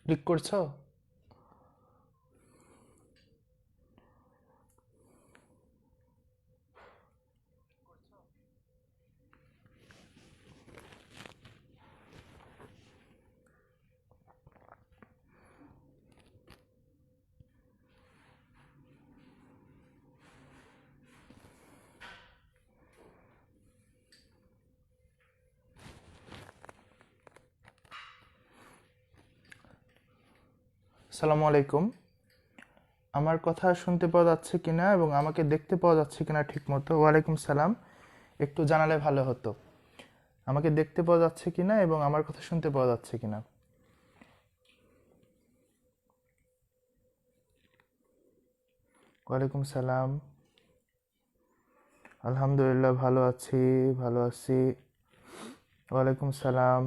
Click করছো? আসসালামু আলাইকুম। আমার কথা শুনতে পাওয়া যাচ্ছে কিনা এবং আমাকে দেখতে পাওয়া যাচ্ছে কিনা ঠিক মতো? ওয়ালাইকুম সালাম। একটু জানালে ভালো হতো, আমাকে দেখতে পাওয়া যাচ্ছে কিনা এবং আমার কথা শুনতে পাওয়া যাচ্ছে কিনা। ওয়ালাইকুম সালাম। আলহামদুলিল্লাহ, ভালো আছি, ভালো আছি। ওয়ালাইকুম সালাম।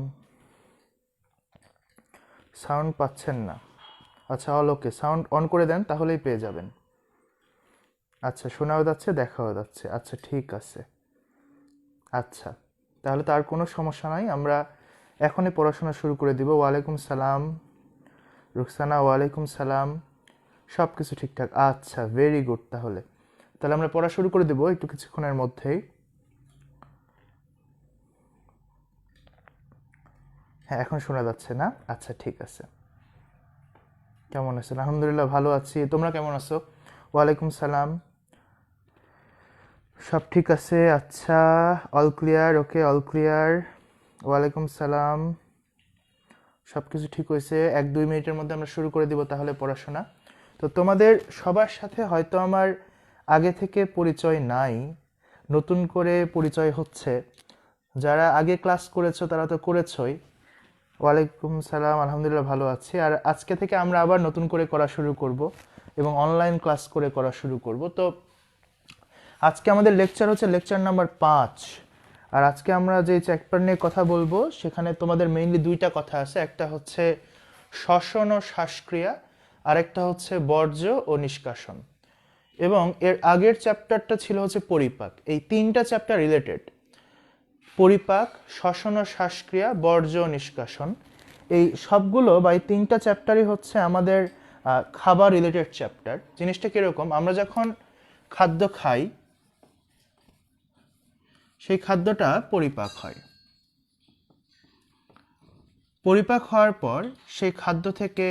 সাউন্ড পাচ্ছেন না? আচ্ছা, অল ওকে, সাউন্ড অন করে দেন, তাহলেই পেয়ে যাবেন। আচ্ছা, শোনাও যাচ্ছে, দেখাও যাচ্ছে, আচ্ছা ঠিক আছে। আচ্ছা, তাহলে তার কোনো সমস্যা নাই, আমরা এখনই পড়াশোনা শুরু করে দিব। ওয়ালাইকুম সালাম রুকসানা, ওয়ালাইকুম সালাম। সব কিছু ঠিকঠাক, আচ্ছা ভেরি গুড। তাহলে তাহলে আমরা পড়া শুরু করে দেবো একটু কিছুক্ষণের মধ্যেই। হ্যাঁ, এখন শোনা যাচ্ছে না? আচ্ছা ঠিক আছে। কেমন আছেন? আলহামদুলিল্লাহ ভালো আছি, তোমরা কেমন আছো? ওয়ালাইকুম সালাম। সব ঠিক আছে? আচ্ছা, all clear, okay all clear. ওয়ালাইকুম সালাম। সব কিছু ঠিক হয়েছে, 1-2 মিনিটের মধ্যে আমরা শুরু করে দিব তাহলে পড়াশোনা। তো তোমাদের সবার সাথে হয়তো আমার আগে থেকে পরিচয় নাই, নতুন করে পরিচয় হচ্ছে। যারা আগে ক্লাস করেছো তারা তো করেছোই। ওয়ালাইকুম সালাম, আলহামদুলিল্লাহ ভালো আছি। আর আজকে থেকে আমরা আবার নতুন করে করা শুরু করব এবং অনলাইন ক্লাস করে করা শুরু করব। তো আজকে আমাদের লেকচার হচ্ছে লেকচার নাম্বার 5। আর আজকে আমরা যে চ্যাপ্টার নিয়ে কথা বলবো সেখানে তোমাদের মেইনলি দুইটা কথা আছে। একটা হচ্ছে শ্বসন ও শ্বাসক্রিয়া, আর একটা হচ্ছে বর্জ্য ও নিষ্কাশন। এবং এর আগের চ্যাপ্টারটা ছিল হচ্ছে পরিপাক। এই তিনটা চ্যাপ্টার রিলেটেড: পরিপাক, শ্বসন ও শ্বাসক্রিয়া, বর্জ্য ও নিষ্কাশন। এই সবগুলো বা এই তিনটা চ্যাপ্টারই হচ্ছে আমাদের খাবার রিলেটেড চ্যাপ্টার। জিনিসটা কীরকম, আমরা যখন খাদ্য খাই সেই খাদ্যটা পরিপাক হয়। পরিপাক হওয়ার পর সেই খাদ্য থেকে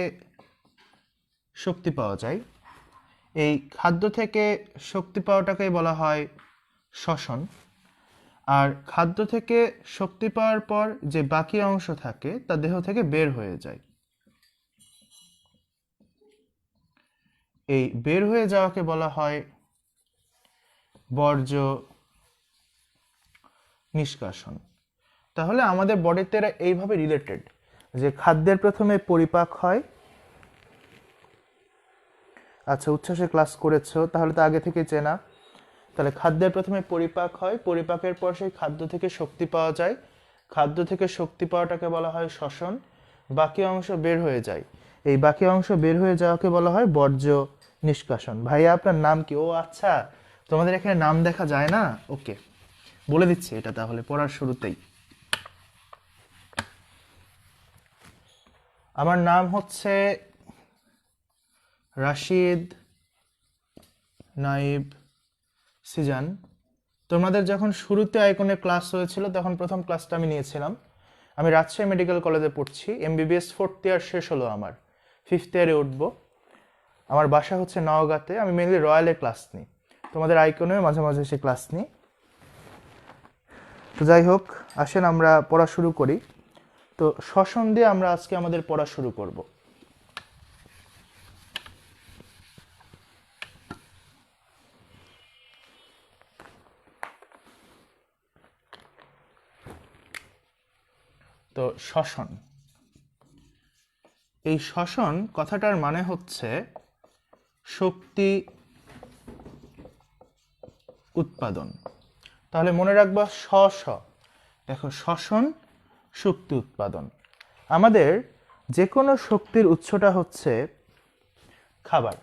শক্তি পাওয়া যায়। এই খাদ্য থেকে শক্তি পাওয়াটাকেই বলা হয় শ্বসন। আর খাদ্য থেকে শক্তি পাওয়ার পর যে বাকি অংশ থাকে তা দেহ থেকে বের হয়ে যায়। এই বের হয়ে যাওয়াকে বলা হয় বর্জ্য নিষ্কাশন। তাহলে আমাদের বডিতে এরা এইভাবে রিলেটেড যে খাদ্যের প্রথমে পরিপাক হয়। আচ্ছা, উচ্ছ্বাসে ক্লাস করেছো তাহলে তো আগে থেকে চেনা। তাহলে খাদ্যের প্রথমে পরিপাক হয়, পরিপাকের পর সেই খাদ্য থেকে শক্তি পাওয়া যায়, খাদ্য থেকে শক্তি পাওয়াটাকে বলা হয় শ্বসন। বাকি অংশ বের হয়ে যায়, এই বাকি অংশ বের হয়ে যাওয়াকে বলা হয় বর্জ্য নিষ্কাশন। ভাইয়া আপনার নাম কি? ও আচ্ছা, তোমাদের এখানে নাম দেখা যায় না, ওকে বলে দিচ্ছি এটা তাহলে পড়ার শুরুতেই। আমার নাম হচ্ছে রাশিদ নাইব সিজান। তোমাদের যখন শুরুতে আইকনে ক্লাস হয়েছিল তখন প্রথম ক্লাসটা আমি নিয়েছিলাম। আমি রাজশাহী মেডিকেল কলেজে পড়ছি, এমবিবিএস 4th ইয়ার শেষ হলো, আমার 5th ইয়ারে উঠবো। আমার বাসা হচ্ছে নওগাঁতে। আমি মেনলি রয়্যালে ক্লাস নিই, তোমাদের আইকনেও মাঝে মাঝে সে ক্লাস নিই। তো যাই হোক, আসেন আমরা পড়া শুরু করি। তো শ্বসন দিয়ে আমরা আজকে আমাদের পড়া শুরু করব। তো শ্বসন, এই শ্বসন কথাটার মানে হচ্ছে শক্তি উৎপাদন। তাহলে মনে রাখবা শ শ, দেখো শ্বসন, শক্তি উৎপাদন। আমাদের যে কোনো শক্তির উৎসটা হচ্ছে খাবার।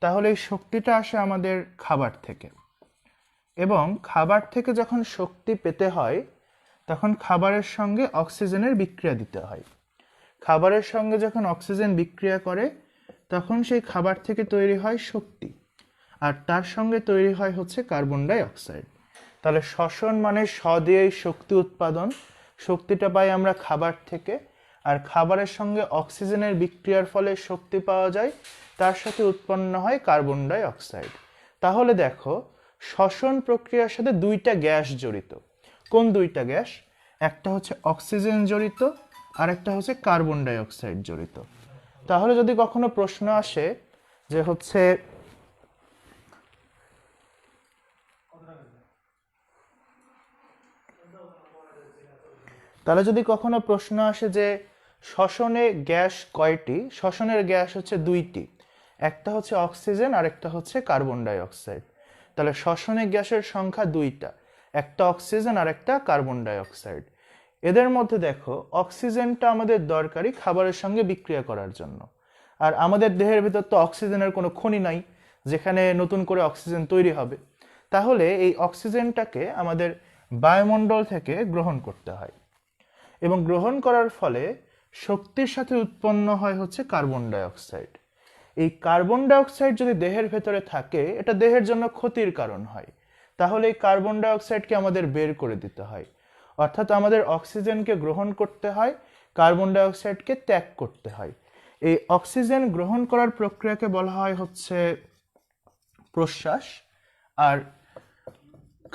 তাহলে এই শক্তিটা আসে আমাদের খাবার থেকে, এবং খাবার থেকে যখন শক্তি পেতে হয় তখন খাবারের সঙ্গে অক্সিজেনের বিক্রিয়া দিতে হয়। খাবারের সঙ্গে যখন অক্সিজেন বিক্রিয়া করে তখন সেই খাবার থেকে তৈরি হয় শক্তি, আর তার সঙ্গে তৈরি হয় হচ্ছে কার্বন ডাই অক্সাইড। তাহলে শ্বসন মানে স দিয়েই শক্তি উৎপাদন, শক্তিটা পাই আমরা খাবার থেকে, আর খাবারের সঙ্গে অক্সিজেনের বিক্রিয়ার ফলে শক্তি পাওয়া যায়, তার সাথে উৎপন্ন হয় কার্বন ডাই অক্সাইড। তাহলে দেখো শ্বসন প্রক্রিয়ার সাথে দুইটা গ্যাস জড়িত। কোন দুইটা গ্যাস? একটা হচ্ছে অক্সিজেন জড়িত, আর একটা হচ্ছে কার্বন ডাই অক্সাইড জড়িত। তাহলে যদি কখনো প্রশ্ন আসে যে হচ্ছে যে শ্বসনে গ্যাস কয়টি, শ্বসনের গ্যাস হচ্ছে দুইটি, একটা হচ্ছে অক্সিজেন আর একটা হচ্ছে কার্বন ডাই অক্সাইড। তাহলে শ্বসনে গ্যাসের সংখ্যা দুইটা, একটা অক্সিজেন আর একটা কার্বন ডাই অক্সাইড। এদের মধ্যে দেখো অক্সিজেনটা আমাদের দরকারি খাবারের সঙ্গে বিক্রিয়া করার জন্য, আর আমাদের দেহের ভিতর তো অক্সিজেনের কোনো খনি নাই যেখানে নতুন করে অক্সিজেন তৈরি হবে। তাহলে এই অক্সিজেনটাকে আমাদের বায়ুমণ্ডল থেকে গ্রহণ করতে হয়, এবং গ্রহণ করার ফলে শক্তির সাথে উৎপন্ন হয় হচ্ছে কার্বন ডাই অক্সাইড। এই কার্বন ডাই অক্সাইড যদি দেহের ভেতরে থাকে এটা দেহের জন্য ক্ষতির কারণ হয়, তাহলে এই কার্বন ডাই অক্সাইডকে আমাদের বের করে দিতে হয়। অর্থাৎ আমাদের অক্সিজেনকে গ্রহণ করতে হয়, কার্বন ডাই অক্সাইডকে ত্যাগ করতে হয়। এই অক্সিজেন গ্রহণ করার প্রক্রিয়াকে বলা হয় হচ্ছে প্রশ্বাস, আর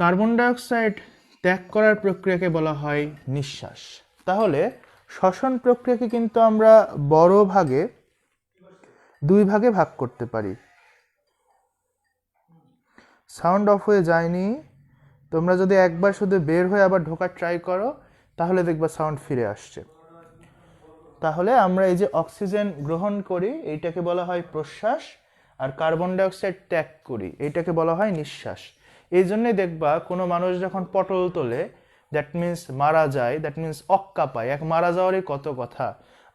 কার্বন ডাই অক্সাইড ত্যাগ করার প্রক্রিয়াকে বলা হয় নিঃশ্বাস। তাহলে শ্বসন প্রক্রিয়াকে কিন্তু আমরা বড় ভাগে দুই ভাগে ভাগ করতে পারি। সাউন্ড অফ হয়ে যায়নি, তোমরা যদি একবার শুধু বের হয়ে আবার ঢোকার ট্রাই করো তাহলে দেখবা সাউন্ড ফিরে আসছে। তাহলে আমরা এই যে অক্সিজেন গ্রহণ করি এইটাকে বলা হয় প্রশ্বাস, আর কার্বন ডাই অক্সাইড ত্যাগ করি এইটাকে বলা হয় নিঃশ্বাস। এই জন্যই দেখবা কোনো মানুষ যখন পটল তোলে, দ্যাট মিন্স মারা যায়, দ্যাট মিন্স অক্কা পায়। এক মারা যাওয়ারই কত কথা,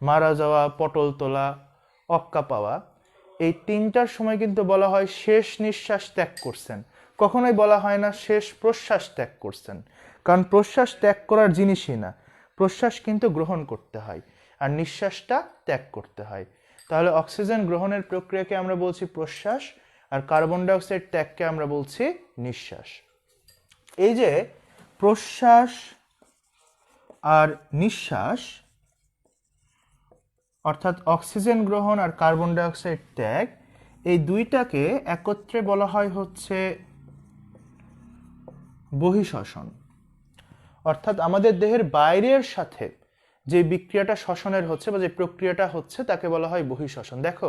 মারা যাওয়া, পটল তোলা, অক্কা পাওয়া। এই তিনটার সময় কিন্তু বলা হয় শেষ নিঃশ্বাস ত্যাগ করছেন, কখনোই বলা হয় না শেষ প্রশ্বাস ত্যাগ করছেন, কারণ প্রশ্বাস ত্যাগ করার জিনিসই না, প্রশ্বাস কিন্তু গ্রহণ করতে হয় আর নিঃশ্বাসটা ত্যাগ করতে হয়। তাহলে অক্সিজেন গ্রহণের প্রক্রিয়াকে আমরা বলছি প্রশ্বাস, আর কার্বন ডাই অক্সাইড ত্যাগকে আমরা বলছি নিঃশ্বাস। এই যে প্রশ্বাস আর নিঃশ্বাস, অর্থাৎ অক্সিজেন গ্রহণ আর কার্বন ডাই অক্সাইড ত্যাগ, এই দুইটাকে একত্রে বলা হয় হচ্ছে বহিঃশ্বসন। অর্থাৎ আমাদের দেহের বাইরের সাথে যে বিক্রিয়াটা শ্বসনের হচ্ছে বা যে প্রক্রিয়াটা হচ্ছে তাকে বলা হয় বহিঃশ্বসন। দেখো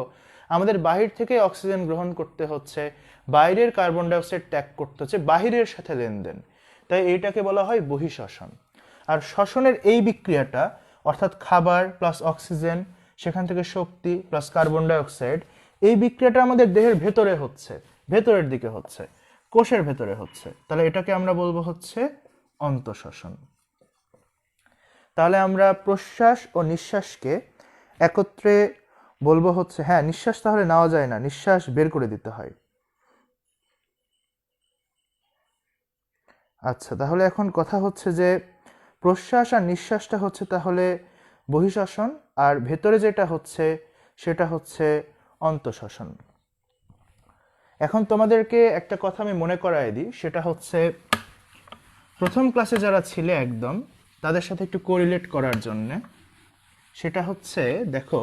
আমাদের বাহির থেকে অক্সিজেন গ্রহণ করতে হচ্ছে, বাইরের কার্বন ডাই অক্সাইড ত্যাগ করতে হচ্ছে, বাহিরের সাথে লেনদেন, তাই এইটাকে বলা হয় বহিঃশ্বসন। আর শ্বসনের এই বিক্রিয়াটা অর্থাৎ খাবার প্লাস অক্সিজেন, সেখান থেকে শক্তি প্লাস কার্বন ডাই অক্সাইড, এই বিক্রিয়াটা আমাদের দেহের ভেতরে হচ্ছে, ভেতরের দিকে হচ্ছে, কোষের ভেতরে হচ্ছে, তাহলে এটাকে আমরা বলবো হচ্ছে অন্তঃশ্বসন। তাহলে আমরা প্রশ্বাস ও নিঃশ্বাসকে একত্রে বলবো হচ্ছে, হ্যাঁ নিঃশ্বাস তাহলে নেওয়া যায় না, নিঃশ্বাস বের করে দিতে হয়। আচ্ছা, তাহলে এখন কথা হচ্ছে যে প্রশ্বাস আর নিঃশ্বাসটা হচ্ছে তাহলে বহিঃশ্বসন, আর ভেতরে যেটা হচ্ছে সেটা হচ্ছে অন্তঃশ্বসন। এখন তোমাদেরকে একটা কথা আমি মনে করাই দিই, সেটা হচ্ছে প্রথম ক্লাসে যারা ছিলে একদম তাদের সাথে একটু কোরিলেট করার জন্য, সেটা হচ্ছে দেখো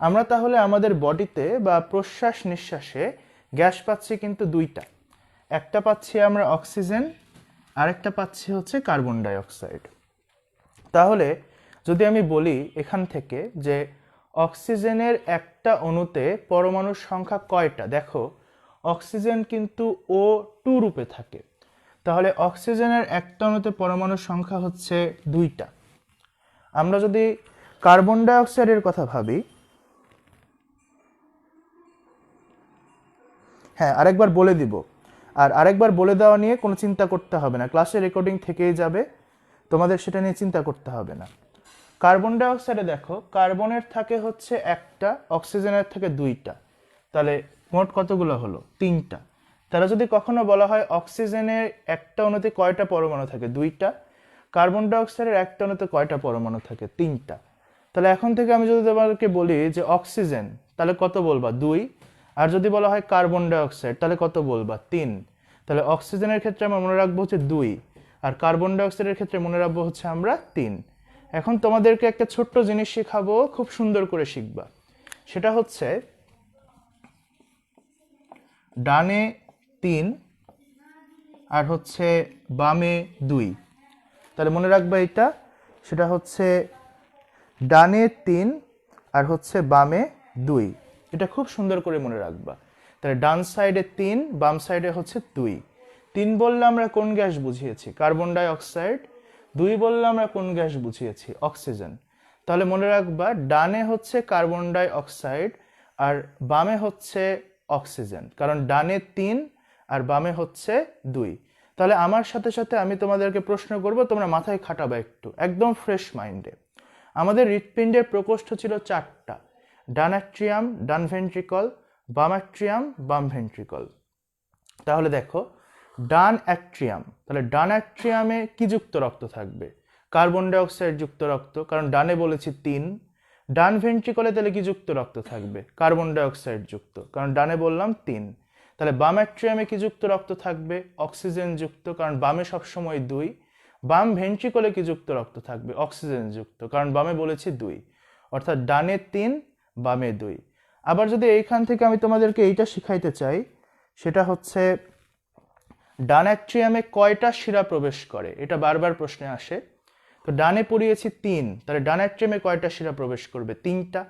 আমরা তাহলে আমাদের বডিতে বা প্রশ্বাস নিঃশ্বাসে গ্যাস পাচ্ছি কিন্তু দুইটা, একটা পাচ্ছি আমরা অক্সিজেন, আরেকটা পাচ্ছি হচ্ছে কার্বন ডাই অক্সাইড। তাহলে যদি আমি বলি এখান থেকে যে অক্সিজেনের একটা অণুতে পরমাণুর সংখ্যা কয়টা, দেখো অক্সিজেন কিন্তু O2 রূপে থাকে, তাহলে অক্সিজেনের একটা অণুতে পরমাণুর সংখ্যা হচ্ছে দুইটা। আমরা যদি কার্বন ডাই অক্সাইডের কথা ভাবি, হ্যাঁ আরেকবার বলে দিব, আর আরেকবার বলে দেওয়া নিয়ে কোনো চিন্তা করতে হবে না, ক্লাসের রেকর্ডিং থেকেই যাবে, তোমাদের সেটা নিয়ে চিন্তা করতে হবে না। কার্বন ডাই অক্সাইডে দেখো কার্বনের থাকে হচ্ছে একটা, অক্সিজেনের থাকে দুইটা, তাহলে মোট কতগুলো হলো? তিনটা। তাহলে যদি কখনো বলা হয় অক্সিজেনের একটা অণুতে কয়টা পরমাণু থাকে? দুইটা। কার্বন ডাই অক্সাইডের একটা অণুতে কয়টা পরমাণু থাকে? তিনটা। তাহলে এখন থেকে আমি যদি তোমাদেরকে বলি যে অক্সিজেন, তাহলে কত বলবা? 2। আর যদি বলা হয় কার্বন ডাইঅক্সাইড, তাহলে কত বলবা? 3। তাহলে অক্সিজেনের ক্ষেত্রে আমরা মনে রাখবো হচ্ছে 2, আর কার্বন ডাইঅক্সাইডের ক্ষেত্রে মনে রাখবো হচ্ছে আমরা 3। এখন তোমাদেরকে একটা ছোট্ট জিনিস শেখাবো, খুব সুন্দর করে শিখবা। সেটা হচ্ছে ডানে 3 আর হচ্ছে বামে 2। তাহলে মনে রাখবা এটা, সেটা হচ্ছে ডানে 3 আর হচ্ছে বামে 2। এটা খুব সুন্দর করে মনে রাখবা। তাহলে ডান সাইডে 3, বাম সাইডে হচ্ছে 2। 3 বললে আমরা কোন গ্যাস বুঝিয়েছি? Carbon die oxide. 2 বললে আমরা কোন গ্যাস বুঝিয়েছি? অক্সিজেন। তাহলে মনে রাখবা ডানে হচ্ছে কার্বন ডাই অক্সাইড আর বামে হচ্ছে অক্সিজেন, কারণ ডানে 3 আর বামে হচ্ছে 2। তাহলে আমার সাথে সাথে আমি তোমাদেরকে প্রশ্ন করব, তোমরা মাথায় খাটাবা একটু, একদম ফ্রেশ মাইন্ডে। আমাদের হৃৎপিণ্ডের প্রকোষ্ঠ ছিল 4টা: ডান অ্যাট্রিয়াম, ডান ভেন্ট্রিকল, বাম অ্যাট্রিয়াম, বাম ভেন্ট্রিকল। তাহলে দেখো, ডান অ্যাট্রিয়াম, তাহলে ডান অ্যাট্রিয়ামে কি যুক্ত রক্ত থাকবে? কার্বন ডাইঅক্সাইড যুক্ত রক্ত, কারণ ডানে বলেছি 3। ডান ভেন্ট্রিকলে তাহলে কি যুক্ত রক্ত থাকবে? কার্বন ডাইঅক্সাইড যুক্ত, কারণ ডানে বললাম 3। তাহলে বাম অ্যাট্রিয়ামে কি যুক্ত রক্ত থাকবে? অক্সিজেন যুক্ত, কারণ বামে সবসময় 2। বাম ভেন্ট্রিকলে কি যুক্ত রক্ত থাকবে? অক্সিজেন যুক্ত, কারণ বামে বলেছি 2। অর্থাৎ ডানে 3, বামে 2। আবার যদি এইখান থেকে আমি তোমাদেরকে এইটা শিখাইতে চাই, সেটা হচ্ছে ডান অ্যাট্রিয়ামে কয়টা শিরা প্রবেশ করে? এটা বারবার প্রশ্নে আসে। তো ডানে পড়িয়েছি 3, তাহলে ডান অ্যাট্রিয়ামে কয়টা শিরা প্রবেশ করবে? 3টা।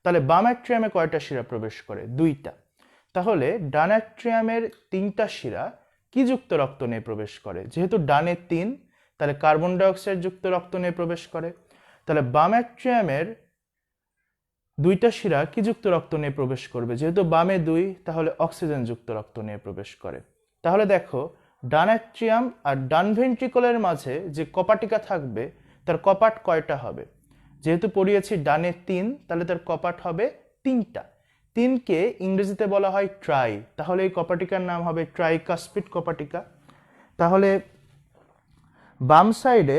তাহলে বাম অ্যাট্রিয়ামে কয়টা শিরা প্রবেশ করে? 2টা। তাহলে ডান অ্যাট্রিয়ামের 3টা শিরা কি যুক্ত রক্ত নিয়ে প্রবেশ করে? যেহেতু ডানে 3, তাহলে কার্বন ডাইঅক্সাইড যুক্ত রক্ত নিয়ে প্রবেশ করে। তাহলে বাম অ্যাট্রিয়ামের 2টা শিরা কি যুক্ত রক্ত নিয়ে প্রবেশ করবে? যেহেতু বামে 2, তাহলে অক্সিজেন যুক্ত রক্ত নিয়ে প্রবেশ করে। তাহলে দেখো, ডান অ্যাট্রিয়াম আর ডান ভেন্ট্রিকলের মাঝে যে কপাটিকা থাকবে, তার কপাট কয়টা হবে? যেহেতু পড়িয়েছি ডানে 3, তাহলে তার কপাট হবে 3টা। 3কে ইংরেজিতে বলা হয় ট্রাই, তাহলে এই কপাটিকার নাম হবে ট্রাইকাসপিড কপাটিকা। তাহলে বাম সাইডে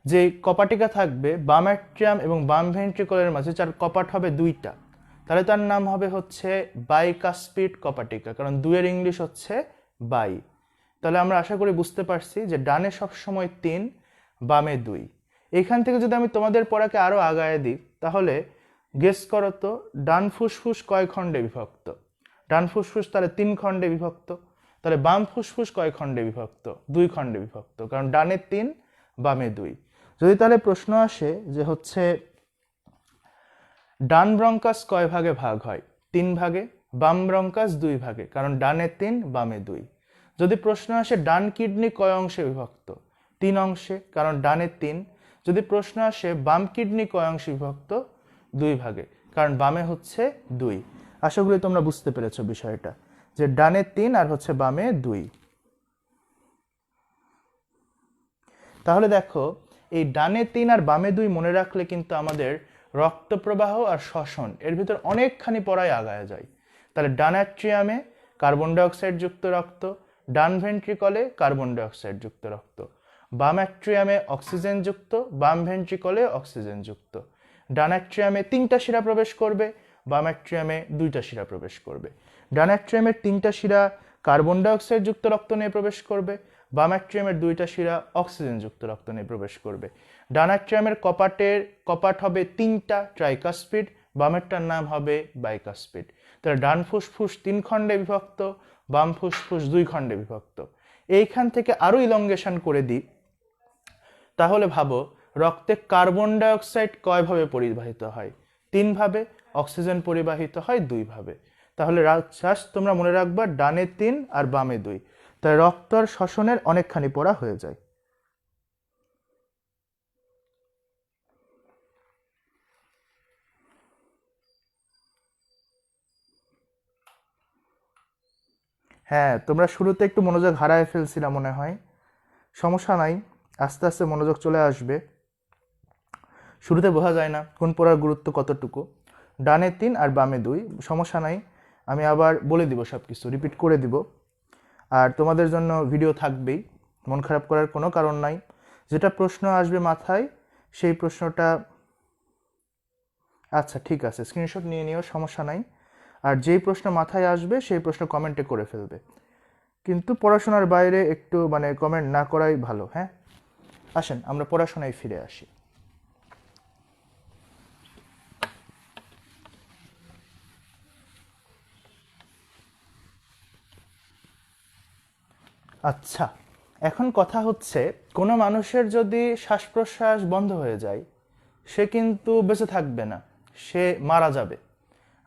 যে কপাটিকা থাকবে, বাম অ্যাট্রিয়াম এবং বাম ভেন্ট্রিকলের মাঝে যার কপাট হবে 2টা, তাহলে তার নাম হবে হচ্ছে বাইকাসপিড কপাটিকা, কারণ 2 এর ইংলিশ হচ্ছে বাই। তাহলে আমরা আশা করি বুঝতে পারছি যে ডানে সবসময় 3, বামে 2। এইখান থেকে যদি আমি তোমাদের পড়াকে আরও আগায় দিই, তাহলে গেস করো তো, ডান ফুসফুস কয় খণ্ডে বিভক্ত? ডান ফুসফুস তাহলে 3 খণ্ডে বিভক্ত। তাহলে বাম ফুসফুস কয় খণ্ডে বিভক্ত? 2 খণ্ডে বিভক্ত, কারণ ডানে 3, বামে 2। যদি তাহলে প্রশ্ন আসে যে হচ্ছে ডান ব্রঙ্কাস কয় ভাগে ভাগ হয়? 3 ভাগে। বাম ব্রঙ্কাস 2 ভাগে, কারণ ডানে 3, বামে 2। যদি প্রশ্ন আসে ডান কিডনি কয় অংশে বিভক্ত? 3 অংশে, কারণ ডানে 3। যদি প্রশ্ন আসে বাম কিডনি কয় অংশে বিভক্ত? 2 ভাগে, কারণ বামে হচ্ছে 2। আশা করি তোমরা বুঝতে পেরেছো বিষয়টা, যে ডানে 3 আর হচ্ছে বামে 2। তাহলে দেখো, এই ডানে 3 আর বামে 2 মনে রাখলে কিন্তু আমাদের রক্ত প্রবাহ আর শ্বসন এর ভিতর অনেকখানি পড়ায় আগায় যায়। তাহলে ডান অ্যাট্রিয়ামে কার্বন ডাইঅক্সাইড যুক্ত রক্ত, ডান ভেন্ট্রিকলে কার্বন ডাইঅক্সাইড যুক্ত রক্ত, বাম অ্যাট্রিয়ামে অক্সিজেন যুক্ত, বাম ভেন্ট্রিকলে অক্সিজেন যুক্ত। ডান অ্যাট্রিয়ামে 3টা শিরা প্রবেশ করবে, বাম অ্যাট্রিয়ামে 2টা শিরা প্রবেশ করবে। ডান অ্যাট্রিয়ামের 3টা শিরা কার্বন ডাইঅক্সাইড যুক্ত রক্ত নিয়ে প্রবেশ করবে, বাম অ্যাট্রিয়ামের 2টা শিরা অক্সিজেন যুক্ত রক্ত নিয়ে প্রবেশ করবে। ডান অ্যাট্রিয়ামের কপাট হবে 3টা, ট্রাইকাসপিড, বামেরটার নাম হবে বাইকাসপিড। তাহলে ডান ফুসফুস 3 খণ্ডে বিভক্ত, বাম ফুসফুস 2 খণ্ডে বিভক্ত। এইখান থেকে আরো ইলঙ্গেশন করে দিই, তাহলে ভাবো রক্তে কার্বন ডাইঅক্সাইড কয়ভাবে পরিবাহিত হয়? 3 ভাবে। অক্সিজেন পরিবাহিত হয় 2 ভাবে। তাহলে জাস্ট তোমরা মনে রাখবা ডানে 3 আর বামে 2, তাই রক্ত আর শ্বসনের অনেকখানি পড়া হয়ে যায়। হ্যাঁ, তোমরা শুরুতে একটু মনোযোগ হারায় ফেলছিলা মনে হয়। সমস্যা নাই, আস্তে আস্তে মনোযোগ চলে আসবে। শুরুতে বোঝা যায় না কোন পড়ার গুরুত্ব কতটুকু। ডানে 3 আর বামে 2, সমস্যা নাই, আমি আবার বলে দিব, সব কিছু রিপিট করে দিব। আর তোমাদের জন্য ভিডিও থাকবেই, মন খারাপ করার কোনো কারণ নাই। যেটা প্রশ্ন আসবে মাথায়, সেই প্রশ্নটা আচ্ছা ঠিক আছে, স্ক্রিনশট নিয়ে নিও, সমস্যা নাই। আর যেই প্রশ্ন মাথায় আসবে সেই প্রশ্ন কমেন্টে করে ফেলবে, কিন্তু পড়াশোনার বাইরে একটু মানে কমেন্ট না করাই ভালো। হ্যাঁ, আসেন আমরা পড়াশোনায় ফিরে আসি। আচ্ছা, এখন কথা হচ্ছে কোনো মানুষের যদি শ্বাস প্রশ্বাস বন্ধ হয়ে যায় সে কিন্তু বেঁচে থাকবে না, সে মারা যাবে।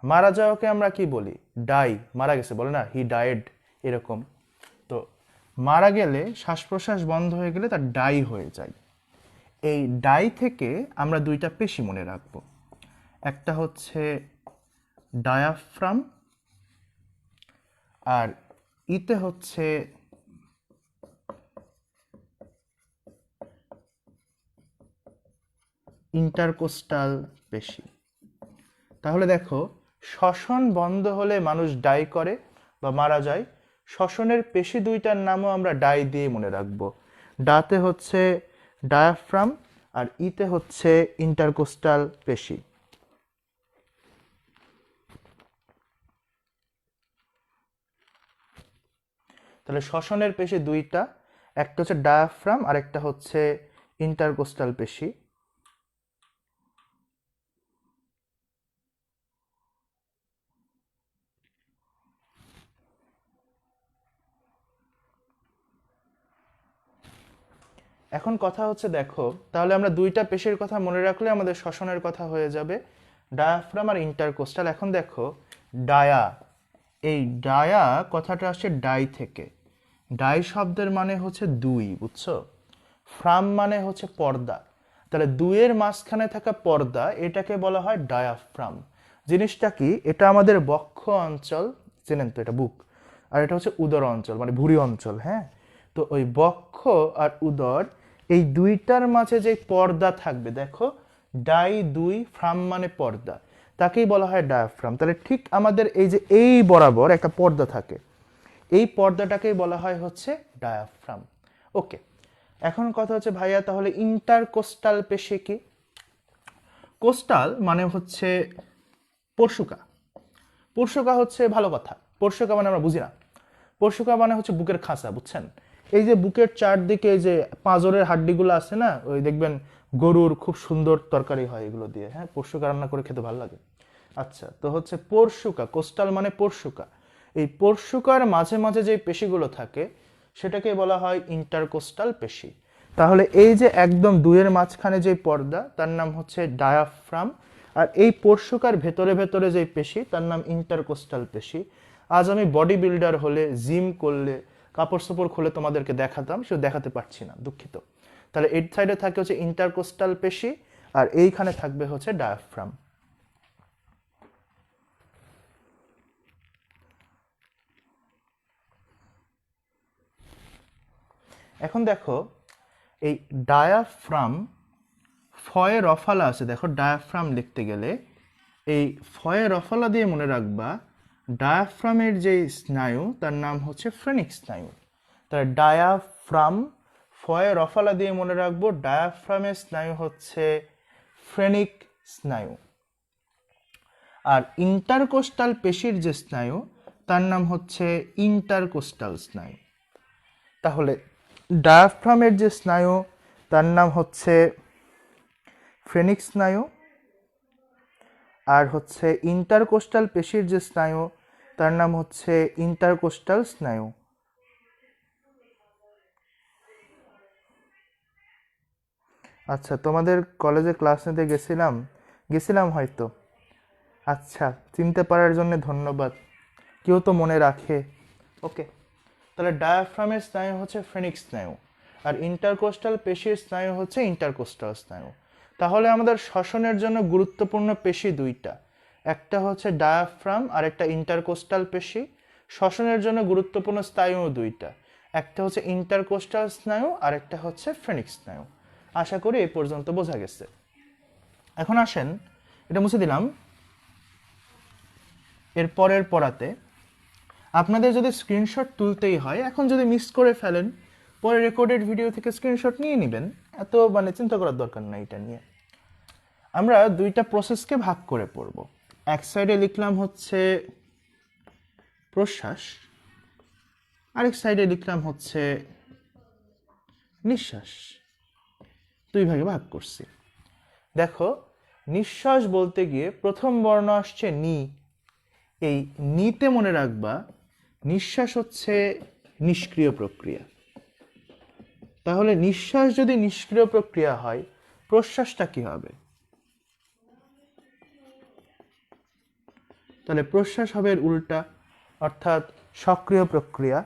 মারা যাওয়াকে আমরা কি বলি? ডাই, মারা গেছে বলে না, হি ডায়েড, এরকম। তো মারা গেলে শ্বাস প্রশ্বাস বন্ধ হয়ে গেলে তার ডাই হয়ে যায়। এই ডাই থেকে আমরা দুইটা পেশি মনে রাখবো, একটা হচ্ছে ডায়াফ্রাম আর ইতে হচ্ছে ইন্টারকোস্টাল পেশি। তাহলে দেখো, শ্বসন বন্ধ হলে মানুষ ডাই করে বা মারা যায়। শ্বসনের পেশি দুইটার নামও আমরা ডাই দিয়ে মনে রাখবো। ডাতে হচ্ছে ডায়াফ্রাম আর ইতে হচ্ছে ইন্টারকোস্টাল পেশি। তাহলে শ্বসনের পেশি দুইটা, একটা হচ্ছে ডায়াফ্রাম আর একটা হচ্ছে ইন্টারকোস্টাল পেশি। এখন কথা হচ্ছে দেখো, তাহলে আমরা দুইটা পেশির কথা মনে রাখলে আমাদের শ্বসনের কথা হয়ে যাবে, ডায়াফ্রাম আর ইন্টারকোস্টাল। এখন দেখো ডায়া, এই ডায়া কথাটা আসছে ডাই থেকে। ডাই শব্দের মানে হচ্ছে দুই, বুঝছো? ফ্রাম মানে হচ্ছে পর্দা, তাহলে দুইয়ের মাঝখানে থাকা পর্দা এটাকে বলা হয় ডায়াফ্রাম। জিনিসটা কি? এটা আমাদের বক্ষ অঞ্চল, চেনেন তো, এটা বুক, আর এটা হচ্ছে উদর অঞ্চল মানে ভুঁড়ি অঞ্চল। হ্যাঁ, তো ওই বক্ষ আর উদর এই দুইটার মাঝে যে পর্দা থাকবে, দেখো ডাই দুই, ফ্রাম মানে পর্দা, তাকেই বলা হয় ডায়াফ্রাম। তাহলে ঠিক আমাদের এই যে এই বরাবর একটা পর্দা থাকে, এই পর্দাটাকেই বলা হয় হচ্ছে ডায়াফ্রাম। ওকে, এখন কথা হচ্ছে ভাইয়া তাহলে ইন্টারকোস্টাল পেশি কি? কোস্টাল মানে হচ্ছে পরশুকা। পরশুকা হচ্ছে ভালো কথা, পরশুকা মানে আমরা বুঝি না। পরশুকা মানে হচ্ছে বুকের খাঁচা, বুঝছেন? এই যে বুকের চারদিকে এই যে পাঁজরের হাড্ডিগুলো আছে না, ওই দেখবেন গরুর খুব সুন্দর তরকারি হয় এগুলো দিয়ে। হ্যাঁ, পরশুকা রান্না করে খেতে ভালো লাগে। আচ্ছা, তো হচ্ছে পরশুকা, কোস্টাল মানে পরশুকা। এই পরশুকার মাঝে মাঝে যে পেশিগুলো থাকে সেটাকে বলা হয় ইন্টারকোস্টাল পেশি। তাহলে এই যে একদম দুইয়ের মাঝখানে যে পর্দা তার নাম হচ্ছে ডায়াফ্রাম, আর এই পরশুকার ভেতরে ভেতরে যে পেশি তার নাম ইন্টারকোস্টাল পেশি। আজ আমি বডি বিল্ডার হলে, জিম করলে, কাপড় চোপড় খুলে তোমাদেরকে দেখাতাম, সেটা দেখাতে পারছি না, দুঃখিত। তাহলে এই সাইডে থাকে হচ্ছে ইন্টারকোস্টাল পেশি আর এইখানে থাকবে হচ্ছে ডায়াফ্রাম। এখন দেখো এই ডায়াফ্রাম, ফয়ে রফালা আছে, দেখো ডায়াফ্রাম লিখতে গেলে এই ফয়ে রফালা দিয়ে মনে রাখবা ডায়াফ্রামের যে স্নায়ু তার নাম হচ্ছে ফ্রেনিক স্নায়ু। তাহলে ডায়াফ্রাম, ফয়ে রফালা দিয়ে মনে রাখবো ডায়াফ্রামের স্নায়ু হচ্ছে ফ্রেনিক স্নায়ু। আর ইন্টারকোস্টাল পেশির যে স্নায়ু তার নাম হচ্ছে ইন্টারকোস্টাল স্নায়ু। তাহলে ডায়াফ্রামের যে স্নায়ু তার নাম হচ্ছে ফ্রেনিক স্নায়ু, আর হচ্ছে ইন্টারকোস্টাল পেশির যে স্নায়ু তার নাম হচ্ছে ইন্টারকোস্টাল স্নায়ু। আচ্ছা, তোমাদের কলেজে ক্লাস নিতে গেছিলাম হয়তো। আচ্ছা, চিনতে পারার জন্য ধন্যবাদ, কেউ তো মনে রাখে। ওকে, তাহলে ডায়াফ্রামের স্নায়ু হচ্ছে ফ্রেনিক স্নায়ু আর ইন্টারকোস্টাল পেশির স্নায়ু হচ্ছে ইন্টারকোস্টাল স্নায়ু। তাহলে আমাদের শ্বসনের জন্য গুরুত্বপূর্ণ পেশি দুইটা, একটা হচ্ছে ডায়াফ্রাম আর একটা ইন্টারকোস্টাল পেশি। শ্বসনের জন্য গুরুত্বপূর্ণ স্নায়ু দুইটা, একটা হচ্ছে ইন্টারকোস্টাল স্নায়ু আর একটা হচ্ছে ফ্রেনিক স্নায়ু। আশা করি এই পর্যন্ত বোঝা গেছে। এখন আসেন, এটা মুছে দিলাম, এর পরের পড়াতে আপনাদের যদি স্ক্রিনশট তুলতেই হয়, এখন যদি মিস করে ফেলেন পরে রেকর্ডেড ভিডিও থেকে স্ক্রিনশট নিয়ে নেবেন, এত মানে চিন্তা করার দরকার নাই এটা নিয়ে। আমরা দুইটা প্রসেসকে ভাগ করে পড়ব। এক সাইডে লিখলাম হচ্ছে প্রশ্বাস, আরেক সাইডে লিখলাম হচ্ছে নিঃশ্বাস। দুই ভাগে ভাগ করছি। দেখো, নিঃশ্বাস বলতে গিয়ে প্রথম বর্ণ আসছে নি। এই নিতে মনে রাখবা নিঃশ্বাস হচ্ছে নিষ্ক্রিয় প্রক্রিয়া। তাহলে নিঃশ্বাস যদি নিষ্ক্রিয় প্রক্রিয়া হয়, প্রশ্বাসটা কি হবে? তাহলে প্রশ্বাস হবে এর উল্টা, অর্থাৎ সক্রিয় প্রক্রিয়া।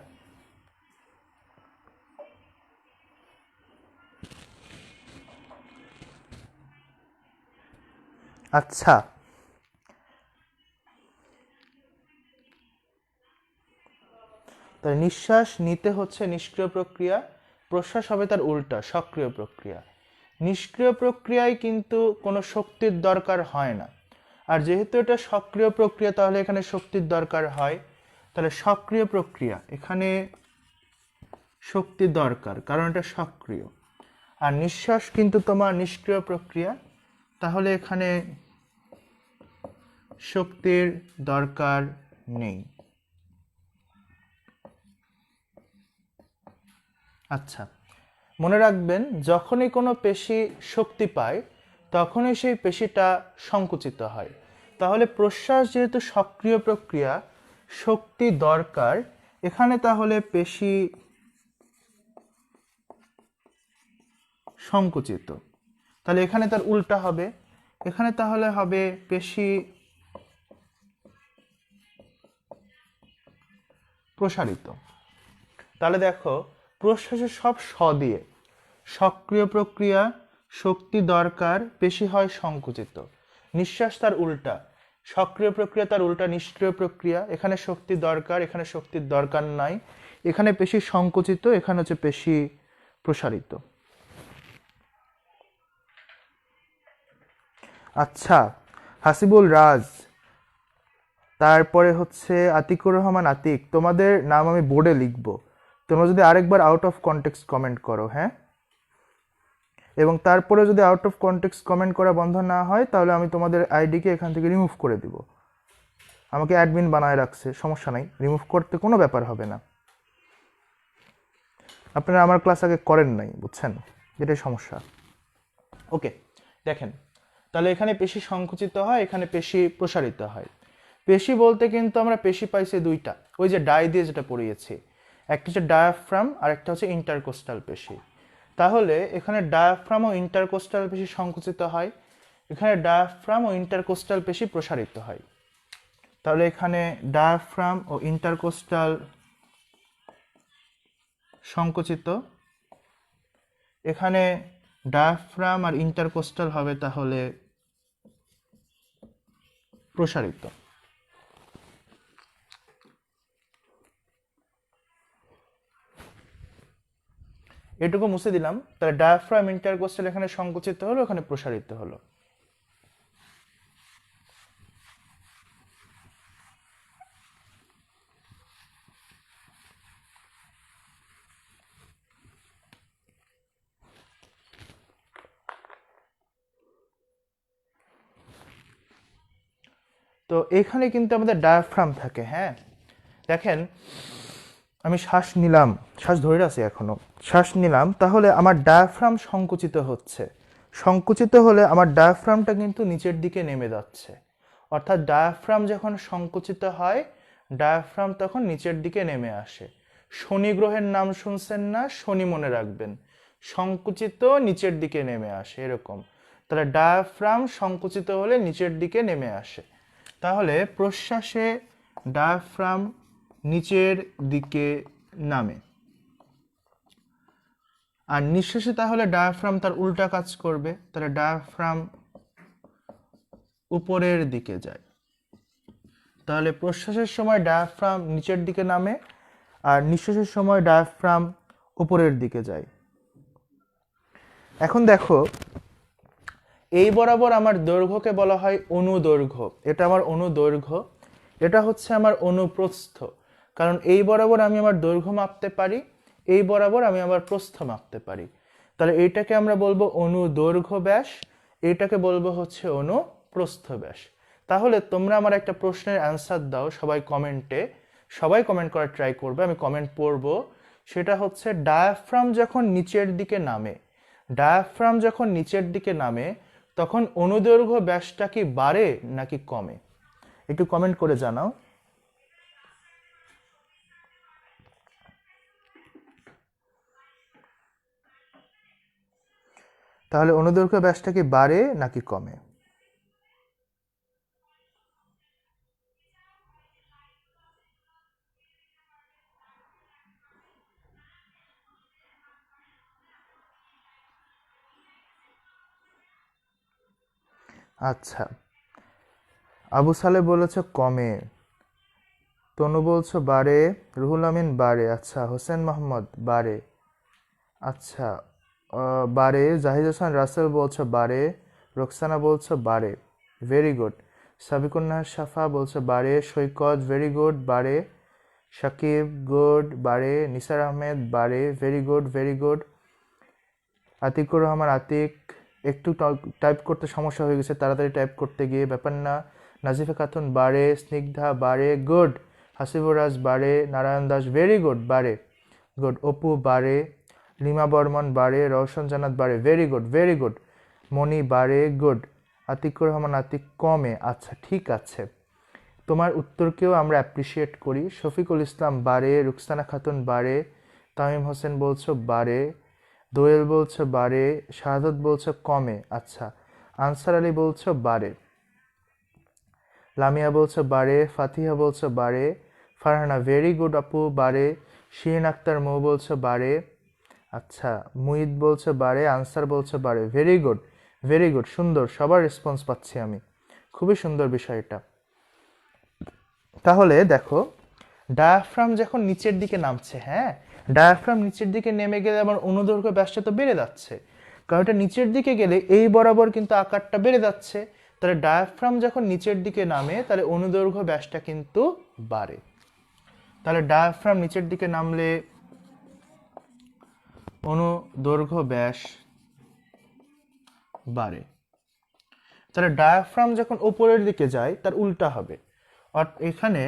আচ্ছা, তাহলে নিঃশ্বাস নিতে হচ্ছে নিষ্ক্রিয় প্রক্রিয়া, প্রশ্বাস হবে তার উল্টা সক্রিয় প্রক্রিয়া। নিষ্ক্রিয় প্রক্রিয়ায় কিন্তু কোনো শক্তির দরকার হয় না, আর যেহেতু এটা সক্রিয় প্রক্রিয়া তাহলে এখানে শক্তির দরকার হয়। তাহলে সক্রিয় প্রক্রিয়া, এখানে শক্তির দরকার কারণ এটা সক্রিয়। আর নিঃশ্বাস কিন্তু তোমার নিষ্ক্রিয় প্রক্রিয়া, তাহলে এখানে শক্তির দরকার নেই। আচ্ছা, মনে রাখবেন যখনই কোনো পেশি শক্তি পায় তখনই সেই পেশিটা সংকুচিত হয়। তাহলে প্রশ্বাস যেহেতু সক্রিয় প্রক্রিয়া, শক্তি দরকার, এখানে তাহলে পেশি সংকুচিত। তাহলে এখানে তার উল্টা হবে, এখানে তাহলে হবে পেশি প্রসারিত। তাহলে দেখো, প্রশ্বাসে সব স দিয়ে, সক্রিয় প্রক্রিয়া, শক্তি দরকার, পেশি হয় সংকুচিত। নিঃশ্বাস তার উল্টা, সক্রিয় প্রক্রিয়া তার উল্টা নিষ্ক্রিয় প্রক্রিয়া। এখানে শক্তি দরকার, এখানে শক্তির দরকার নাই। এখানে পেশি সংকুচিত, এখানে হচ্ছে পেশি প্রসারিত। আচ্ছা, হাসিবুল রাজ, তারপরে হচ্ছে আতিকুর রহমান আতিক, তোমাদের নাম আমি বোর্ডে লিখবো, তোমরা যদি আরেকবার আউট অফ কনটেক্সট কমেন্ট করো, হ্যাঁ? এবং তারপরে যদি আউট অফ কনটেক্সট কমেন্ট করা বন্ধ না হয় তাহলে আমি তোমাদের আইডিকে এখান থেকে রিমুভ করে দিব। আমাকে অ্যাডমিন বানায় রাখছে, সমস্যা নাই, রিমুভ করতে কোনো ব্যাপার হবে না। আপনারা আমার ক্লাস আগে করেন নাই, বুঝছেন, এটাই সমস্যা। ওকে, দেখেন, তাহলে এখানে পেশি সংকুচিত হয়, এখানে পেশি প্রসারিত হয়। পেশি বলতে কিন্তু আমরা পেশি পাইছি দুইটা, ওই যে ডাই দিয়ে যেটা পড়িয়েছি, একটা হচ্ছে ডায়াফ্রাম আর একটা হচ্ছে ইন্টারকোস্টাল পেশি। তাহলে এখানে ডায়াফ্রাম ও ইন্টারকোস্টাল পেশি সংকুচিত হয়, এখানে ডায়াফ্রাম ও ইন্টারকোস্টাল পেশি প্রসারিত হয়। তাহলে এখানে ডায়াফ্রাম ও ইন্টারকোস্টাল সংকুচিত, এখানে ডায়াফ্রাম আর ইন্টারকোস্টাল হবে তাহলে প্রসারিত। এটুকু মুছে দিলাম। তাহলে ডায়াফ্রাম ইন্টারকোস্টাল এখানে সংকুচিত হলো, এখানে প্রসারিত হলো। তো এখানে কিন্তু আমাদের ডায়াফ্রাম থাকে, হ্যাঁ? দেখেন, আমি শ্বাস নিলাম, শ্বাস ধরে আছে এখনো, শ্বাস নিলাম, তাহলে আমার ডায়াফ্রাম সংকুচিত হচ্ছে। সংকুচিত হলে আমার ডায়াফ্রামটা কিন্তু নিচের দিকে নেমে যাচ্ছে। অর্থাৎ ডায়াফ্রাম যখন সংকুচিত হয়, ডায়াফ্রাম তখন নিচের দিকে নেমে আসে। শনি গ্রহের নাম শুনছেন না? শনি মনে রাখবেন, সংকুচিত নিচের দিকে নেমে আসে, এরকম। তাহলে ডায়াফ্রাম সংকুচিত হলে নিচের দিকে নেমে আসে। তাহলে প্রশ্বাসে ডায়াফ্রাম নিচের দিকে নামে, আর নিঃশ্বাসে তাহলে ডায়াফ্রাম তার উল্টা কাজ করবে, তাহলে ডায়াফ্রাম উপরের দিকে যায়। তাহলে প্রশ্বাসের সময় ডায়াফ্রাম নিচের দিকে নামে, আর নিঃশ্বাসের সময় ডায়াফ্রাম উপরের দিকে যায়। এখন দেখো, এই বরাবর আমার দৈর্ঘ্যকে বলা হয় অনুদৈর্ঘ্য। এটা আমার অনুদৈর্ঘ্য, এটা হচ্ছে আমার অনুপ্রস্থ। কারণ এই বরাবর আমি আমার দৈর্ঘ্য মাপতে পারি, এই বরাবর আমি আমার প্রস্থ মাপতে পারি। তাহলে এইটাকে আমরা বলবো অনুদৈর্ঘ্য ব্যাস, এটাকে বলবো হচ্ছে অনুপ্রস্থ ব্যাস। তাহলে তোমরা আমার একটা প্রশ্নের অ্যান্সার দাও সবাই কমেন্টে, সবাই কমেন্ট করার ট্রাই করবে, আমি কমেন্ট পড়বো। সেটা হচ্ছে ডায়াফ্রাম যখন নিচের দিকে নামে, ডায়াফ্রাম যখন নিচের দিকে নামে তখন অনুদৈর্ঘ্য ব্যাসটা কি বাড়ে নাকি কমে? একটু কমেন্ট করে জানাও। তাহলে অনুদৈর্ঘ্য ব্যাসটা কি বাড়ে নাকি কমে? আচ্ছা, আবু সালে বলেছে কমে, তনু বলছো বাড়ে, রুহুল আমিন বাড়ে, আচ্ছা হোসেন মোহাম্মদ বাড়ে, আচ্ছা বাড়ে, জাহিদ হাসান রাসেল বলছো বাড়ে, রোকসানা বলছো বাড়ে, ভেরি গুড। সাবিকুন্নাহার সাফা বলছো বাড়ে, সৈকত ভেরি গুড বাড়ে, সাকিব গুড বাড়ে, নিসার আহমেদ বাড়ে, very good very good. Atiqur Rahman Atiq একটু টাইপ করতে সমস্যা হয়ে গেছে, তাড়াতাড়ি টাইপ করতে গিয়ে, ব্যাপার না। নাজিফা খাতুন বাড়ে, স্নিগ্ধা বাড়ে, গুড। হাসিবুরাজ বাড়ে, নারায়ণ দাস ভেরি গুড বাড়ে, গুড। অপু বাড়ে, লিমা বর্মন বাড়ে, রওশন জান্নাত বাড়ে, ভেরি গুড ভেরি গুড। মনি বাড়ে, গুড। আতিকুর রহমান আতিক কমে, আচ্ছা ঠিক আছে, তোমার উত্তরকেও আমরা অ্যাপ্রিসিয়েট করি। শফিকুল ইসলাম বাড়ে, রুকসানা খাতুন বাড়ে, তামিম হোসেন বলছো বাড়ে, দোয়েল বলছো বাড়ে, শাহাদত বলছো কমে, আচ্ছা। আনসার আলী বলছো বাড়ে, লামিয়া বলছো বাড়ে, ফাতিহা বলছো বাড়ে, ফারহানা ভেরি গুড আপু বাড়ে, শিরিন আক্তার মৌ বলছো বাড়ে, আচ্ছা। মুহিত বলছো বাড়ে, আনসার বলছো বাড়ে, ভেরি গুড ভেরি গুড, সুন্দর, সবার রেসপন্স পাচ্ছি আমি, খুবই সুন্দর বিষয়টা। তাহলে দেখো, ডায়াফ্রাম যখন নিচের দিকে নামছে, হ্যাঁ, ডায়াফ্রাম নিচের দিকে নেমে গেলে আমার অনুদৈর্ঘ্য ব্যাসটা তো বেড়ে যাচ্ছে, কারণ এটা নিচের দিকে গেলে এই বরাবর কিন্তু আকারটা বেড়ে যাচ্ছে। তাহলে ডায়াফ্রাম যখন নিচের দিকে নামে তাহলে অনুদৈর্ঘ্য ব্যাসটা কিন্তু বাড়ে। তাহলে ডায়াফ্রাম নিচের দিকে নামলে অনুদৈর্ঘ্য ব্যাস বাড়ে। তাহলে ডায়াফ্রাম যখন উপরের দিকে যায় তার উল্টা হবে, এখানে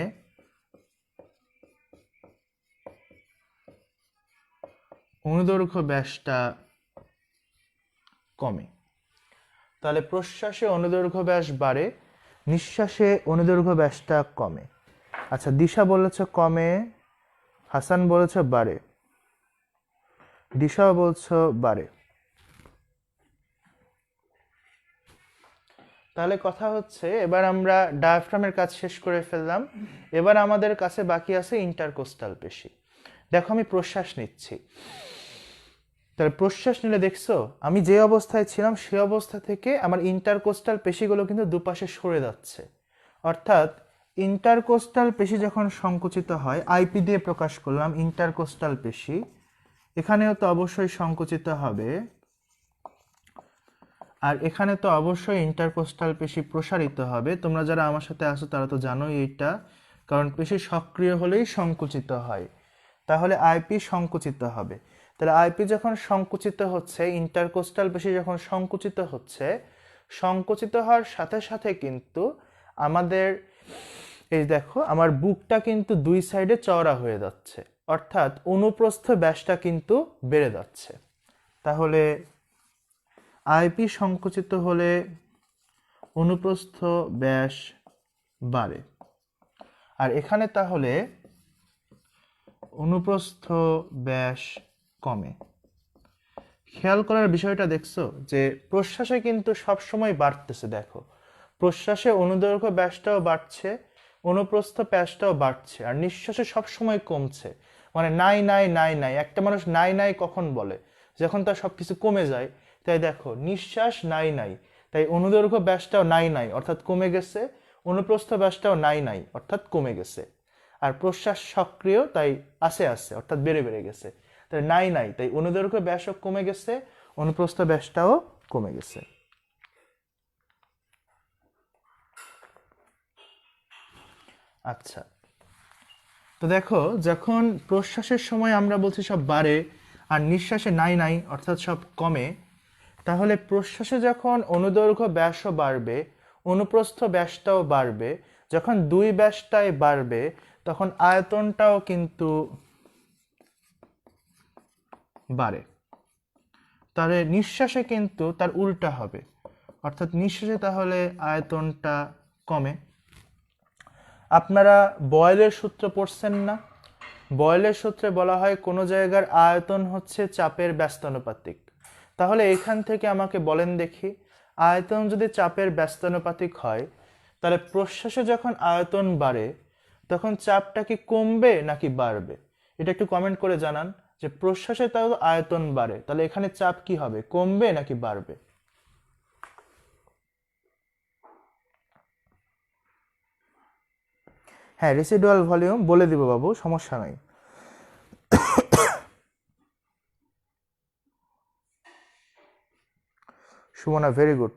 অনুদৈর্ঘ্য ব্যাসটা কমে। তাহলে প্রশ্বাসে অনুদৈর্ঘ্য ব্যাস বাড়ে, নিঃশ্বাসে অনুদৈর্ঘ্য ব্যাসটা কমে। আচ্ছা, দিশা বলেছ কমে, হাসান বলেছ বাড়ে, দিশাও বলছো বাড়ে। তাহলে কথা হচ্ছে এবার আমরা ডায়াফ্রামের কাজ শেষ করে ফেললাম, এবার আমাদের কাছে বাকি আছে ইন্টারকোস্টাল পেশি। দেখো আমি প্রশ্বাস নিচ্ছি, তাহলে প্রশ্বাস নিলে দেখছো আমি যে অবস্থায় ছিলাম সে অবস্থা থেকে আমার ইন্টারকোস্টাল পেশিগুলো কিন্তু দুপাশে সরে যাচ্ছে, অর্থাৎ ইন্টারকোস্টাল পেশি যখন সংকুচিত হয়, আইপি দিয়ে প্রকাশ করলাম ইন্টারকোস্টাল পেশি, এখানেও তো অবশ্যই সংকুচিত হবে, আর এখানে তো অবশ্যই ইন্টারকোস্টাল পেশি প্রসারিত হবে। তোমরা যারা আমার সাথে আছো তারা তো জানোই এইটা, কারণ পেশি সক্রিয় হলেই সংকুচিত হয়, তাহলে আইপি সংকুচিত হবে। তাহলে আইপি যখন সংকুচিত হচ্ছে, ইন্টারকোস্টাল পেশি যখন সংকুচিত হচ্ছে, সংকুচিত হওয়ার সাথে সাথে কিন্তু আমাদের এই দেখো আমার বুকটা কিন্তু দুই সাইডে চওড়া হয়ে যাচ্ছে, অর্থাৎ অনুপ্রস্থ ব্যাসটা কিন্তু বেড়ে যাচ্ছে। তাহলে আইপি সংকুচিত হলে অনুপ্রস্থ ব্যাস বাড়ে, আর এখানে তাহলে অনুপ্রস্থ ব্যাস কমে। খেয়াল করার বিষয়টা দেখছো যে প্রশ্বাসে কিন্তু সবসময় বাড়তেছে, দেখো প্রশ্বাসে অনুদৈর্ঘ্য ব্যাসটাও বাড়ছে, অনুপ্রস্থ ব্যাসটাও বাড়ছে, আর নিঃশ্বাসে সবসময় কমছে, মানে নাই নাই নাই নাই। একটা মানুষ নাই নাই কখন বলে? যখন তার সবকিছু কমে যায়। তাই দেখো নিঃশ্বাস নাই নাই, তাই অনুদৈর্ঘ্য ব্যাসটাও নাই নাই অর্থাৎ কমে গেছে, অনুপ্রস্থ ব্যাসটাও নাই নাই অর্থাৎ কমে গেছে, আর প্রশ্বাস সক্রিয় তাই আসে আসে অর্থাৎ বেড়ে বেড়ে গেছে। তাই নাই নাই, তাই অনুদৈর্ঘ্য ব্যাসও কমে গেছে, অনুপ্রস্থ ব্যাসটাও কমে গেছে। আচ্ছা, তো দেখো যখন প্রশ্বাসের সময় আমরা বলছি সব বাড়ে আর নিঃশ্বাসে নাই নাই অর্থাৎ সব কমে, তাহলে প্রশ্বাসে যখন অনুদৈর্ঘ্য ব্যাসও বাড়বে, অনুপ্রস্থ ব্যাসটাও বাড়বে, যখন দুই ব্যাসটাই বাড়বে তখন আয়তনটাও কিন্তু বাড়ে। তাহলে নিঃশ্বাসে কিন্তু তার উল্টা হবে, অর্থাৎ নিঃশ্বাসে তাহলে আয়তনটা কমে। আপনারা বয়েলের সূত্র পড়ছেন না? বয়েলের সূত্রে বলা হয় কোনো জায়গার আয়তন হচ্ছে চাপের ব্যস্তানুপাতিক। তাহলে এখান থেকে আমাকে বলেন দেখি, আয়তন যদি চাপের ব্যস্তানুপাতিক হয় তাহলে প্রশ্বাসে যখন আয়তন বাড়ে তখন চাপটা কি কমবে নাকি বাড়বে? এটা একটু কমেন্ট করে জানান যে প্রশ্বাসে তাও আয়তন বাড়ে, তাহলে এখানে চাপ কি হবে, কমবে নাকি বাড়বে? হ্যাঁ, রেসিডুয়াল ভলিউম বলে দিব বাবু, সমস্যা নাই। Sumana very good.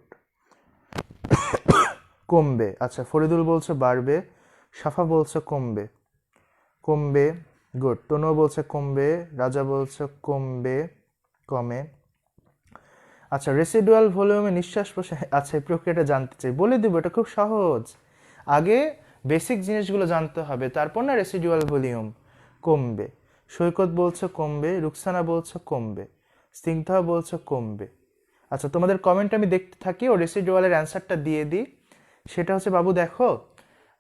কমবে, আচ্ছা ফরিদুল বলছে বাড়বে, সাফা বলছে কমবে, কমবে, গুড। তনু বলছে কমবে, রাজা বলছে কমবে, কমে। আচ্ছা রেসিডুয়াল ভলিউমে নিঃশ্বাস প্রশ্বাস, আচ্ছা এই প্রক্রিয়াটা জানতে চাই, বলে দিব, এটা খুব সহজ। আগে বেসিক জিনিসগুলো জানতে হবে, তারপর না রেসিডুয়াল ভলিউম। কমবে, সৈকত বলছে কমবে, রুকসানা বলছে কমবে, স্নিগ্ধা বলছে কমবে। আচ্ছা তোমাদের কমেন্ট আমি দেখতে থাকি ও রেসিডুয়ালের অ্যান্সারটা দিয়ে দিই। সেটা হচ্ছে বাবু দেখো,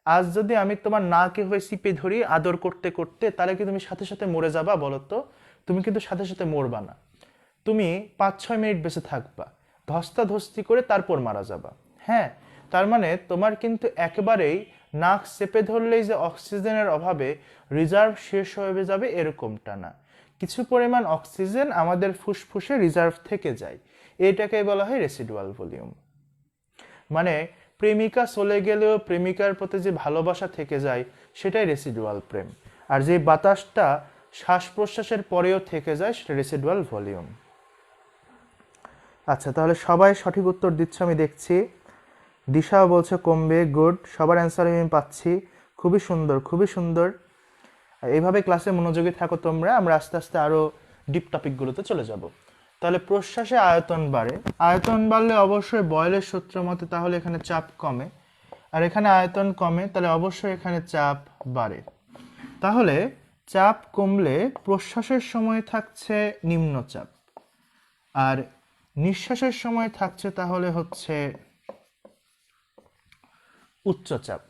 আজ যদি আমি তোমার নাকে হয়ে চিপে ধরি আদর করতে করতে, তাহলে কি তুমি সাথে সাথে মরে যাবা বলো তো? তুমি কিন্তু সাথে সাথে মরবা না, তুমি 5-6 মিনিট বেঁচে থাকবা, ধস্তাধস্তি করে তারপর মারা যাবা। হ্যাঁ, তার মানে তোমার কিন্তু একেবারেই নাক চেপে ধরলেই যে অক্সিজেনের অভাবে রিজার্ভ শেষ হয়ে যাবে এরকমটা না, কিছু পরিমাণ অক্সিজেন আমাদের ফুসফুসে রিজার্ভ থেকে যায়, এটাকে বলা হয় রেসিডুয়াল ভলিউম। মানে প্রেমিকা চলে গেলেও প্রেমিকার প্রতি যে ভালোবাসা থেকে যায় সেটাই রেসিডুয়াল প্রেম, আর যে বাতাসটা শ্বাস প্রশ্বাসের পরেও থেকে যায় সেটা রেসিডুয়াল ভলিউম। আচ্ছা তাহলে সবাই সঠিক উত্তর দিচ্ছে আমি দেখছি। দিশাও বলছে কমবে, গুড, সবার অ্যান্সার আমি পাচ্ছি, খুবই সুন্দর খুবই সুন্দর। এইভাবে ক্লাসে মনোযোগী থাকো তোমরা, আমরা আস্তে আস্তে আরও ডিপ টপিকগুলোতে চলে যাব। তাহলে প্রশ্বাসে আয়তন বাড়ে, আয়তন বাড়লে অবশ্যই বয়েলের সূত্র মতে তাহলে এখানে চাপ কমে, আর এখানে আয়তন কমে তাহলে অবশ্যই এখানে চাপ বাড়ে। তাহলে চাপ কমলে প্রশ্বাসের সময় থাকছে নিম্নচাপ, আর নিঃশ্বাসের সময় থাকছে তাহলে হচ্ছে উচ্চচাপ।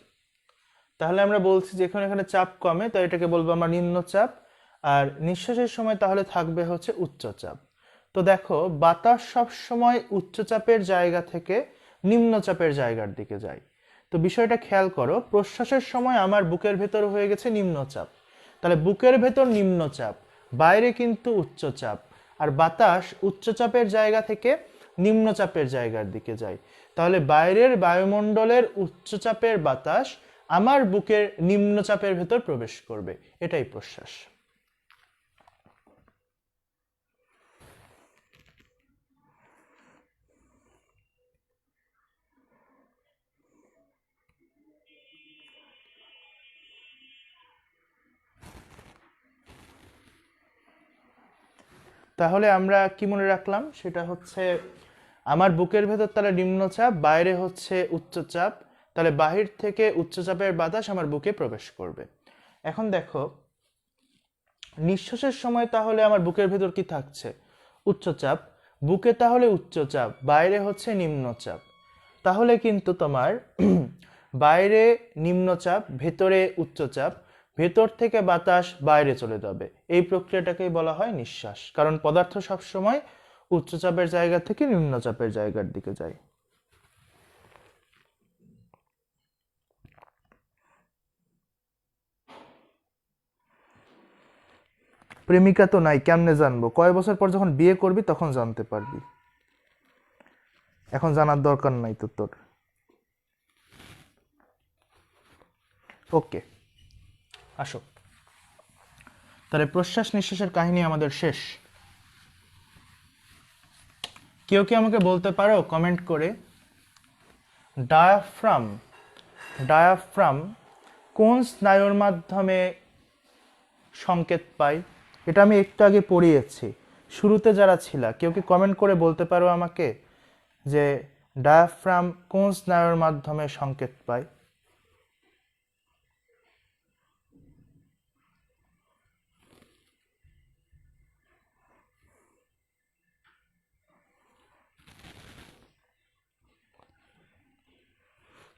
তাহলে আমরা বলছি যে এখানে চাপ কমে তাই এটাকে বলবো আমরা নিম্নচাপ, আর নিঃশ্বাসের সময় তাহলে থাকবে হচ্ছে উচ্চচাপ। তো দেখো বাতাস সব সময় উচ্চচাপের জায়গা থেকে নিম্নচাপের জায়গার দিকে যায়। তো বিষয়টা খেয়াল করো, প্রশ্বাসের সময় আমার বুকের ভেতর হয়ে গেছে নিম্নচাপ, তাহলে বুকের ভেতর নিম্নচাপ, বাইরে কিন্তু উচ্চচাপ, আর বাতাস উচ্চচাপের জায়গা থেকে নিম্নচাপের জায়গার দিকে যায়। তাহলে বাইরের বায়ুমণ্ডলের উচ্চচাপের বাতাস আমার বুকের নিম্নচাপের ভেতর প্রবেশ করবে, এটাই প্রশ্বাস। তাহলে আমরা কি মনে রাখলাম, সেটা হচ্ছে আমার বুকের ভেতর তাহলে নিম্নচাপ, বাইরে হচ্ছে উচ্চচাপ, তাহলে বাহির থেকে উচ্চচাপের বাতাস আমার বুকে প্রবেশ করবে। এখন দেখো নিঃশ্বাসের সময় তাহলে আমার বুকের ভেতর কি থাকছে, উচ্চচাপ, বুকে তাহলে উচ্চচাপ, বাইরে হচ্ছে নিম্নচাপ। তাহলে কিন্তু তোমার বাইরে নিম্নচাপ, ভেতরে উচ্চচাপ, ভেতর থেকে বাতাস বাইরে চলে যাবে, এই প্রক্রিয়াটাকেই বলা হয় নিঃশ্বাস, কারণ পদার্থ সবসময় উচ্চচাপের জায়গা থেকে নিম্নচাপের জায়গার দিকে যায়। প্রেমিকা তো নাই, কেমনে জানবো? কয় বছর পর যখন বিয়ে করবি তখন জানতে পারবি, এখন জানার দরকার নাই তো তোর। ওকে আসো, তাহলে প্রশ্বাস নিঃশ্বাসের কাহিনী আমাদের শেষ। কেউ কি আমাকে বলতে পারো কমেন্ট করে, ডায়াফ্রাম, ডায়াফ্রাম কোন স্নায়ুর মাধ্যমে সংকেত পাই? এটা আমি একটু আগে পড়িয়েছি, শুরুতে যারা ছিলা কেউ কি কমেন্ট করে বলতে পারো আমাকে যে ডায়াফ্রাম কোন স্নায়ুর মাধ্যমে সংকেত পায়?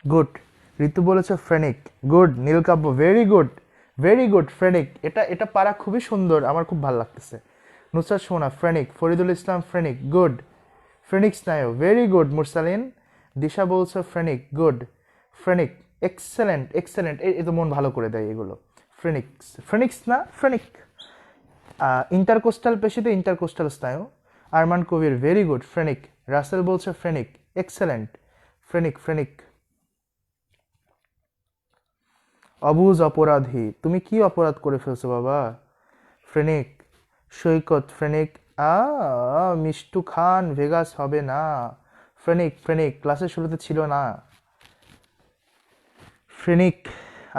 গুড, ঋতু বলেছে phrenic. Good Nilkabya, very good phrenic. এটা এটা পারা খুবই সুন্দর, আমার খুব ভালো লাগতেছে। নুসরাত সোনা phrenic, Faridul Islam phrenic, good. Phrenic স্নায়ু, ভেরি গুড মুরসালিন। দিশা বলছে phrenic, good. Phrenic, excellent excellent, এই তো মন ভালো করে দেয় এগুলো। ফ্রেনিক্স, ফ্রেনিক্স না ফ্রেনিক। ইন্টারকোস্টাল পেশিতে ইন্টারকোস্টাল স্নায়ু। Arman Kabir, very good phrenic. Rasel বলছে ফ্রেনিক, এক্সেলেন্ট। Phrenic phrenic. অবুঝ অপরাধী, তুমি কি অপরাধ করে ফেলছো বাবা? ফ্রেনিক। সৈকত ফ্রেনিক, মিষ্টু খান ভেগাস হবে না। ফ্রেনিক ফ্রেনিক, ক্লাসের শুরুতে ছিল না। ফ্রেনিক,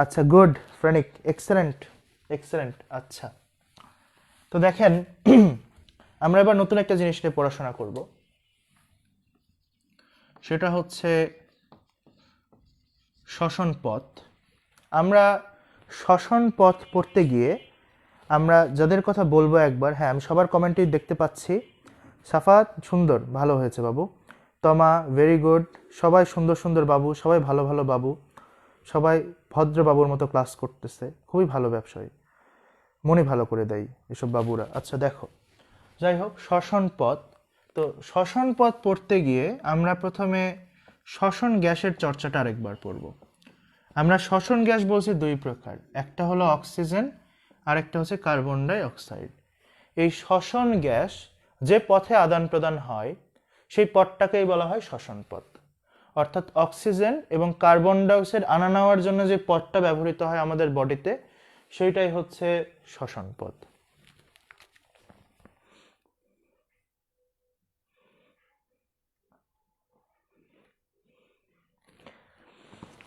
আচ্ছা গুড ফ্রেনিক, এক্সেলেন্ট এক্সেলেন্ট। আচ্ছা, তো দেখেন আমরা এবার নতুন একটা জিনিস নিয়ে পড়াশোনা করব, সেটা হচ্ছে শ্বসন পথ। আমরা শ্বসন পথ পড়তে গিয়ে আমরা যাদের কথা বলবো একবার, হ্যাঁ আমি সবার কমেন্টেই দেখতে পাচ্ছি। সাফাত সুন্দর, ভালো হয়েছে বাবু। তমা ভেরি গুড, সবাই সুন্দর সুন্দর বাবু, সবাই ভালো ভালো বাবু, সবাই ভদ্র বাবুর মতো ক্লাস করতেছে, খুবই ভালো ব্যবসায়ী, মনে ভালো করে দেয় এসব বাবুরা। আচ্ছা দেখো, যাই হোক শ্বসন পথ। তো শ্বসন পথ পড়তে গিয়ে আমরা প্রথমে শ্বসন গ্যাসের চর্চাটা আরেকবার পড়ব। আমরা শ্বসন গ্যাস বলছি দুই প্রকার, একটা হলো অক্সিজেন আর একটা হচ্ছে কার্বন ডাই অক্সাইড। এই শ্বসন গ্যাস যে পথে আদান প্রদান হয় সেই পথটাকেই বলা হয় শ্বসন পথ। অর্থাৎ অক্সিজেন এবং কার্বন ডাইঅক্সাইড আনা নেওয়ার জন্য যে পথটা ব্যবহৃত হয় আমাদের বডিতে, সেইটাই হচ্ছে শ্বসন পথ।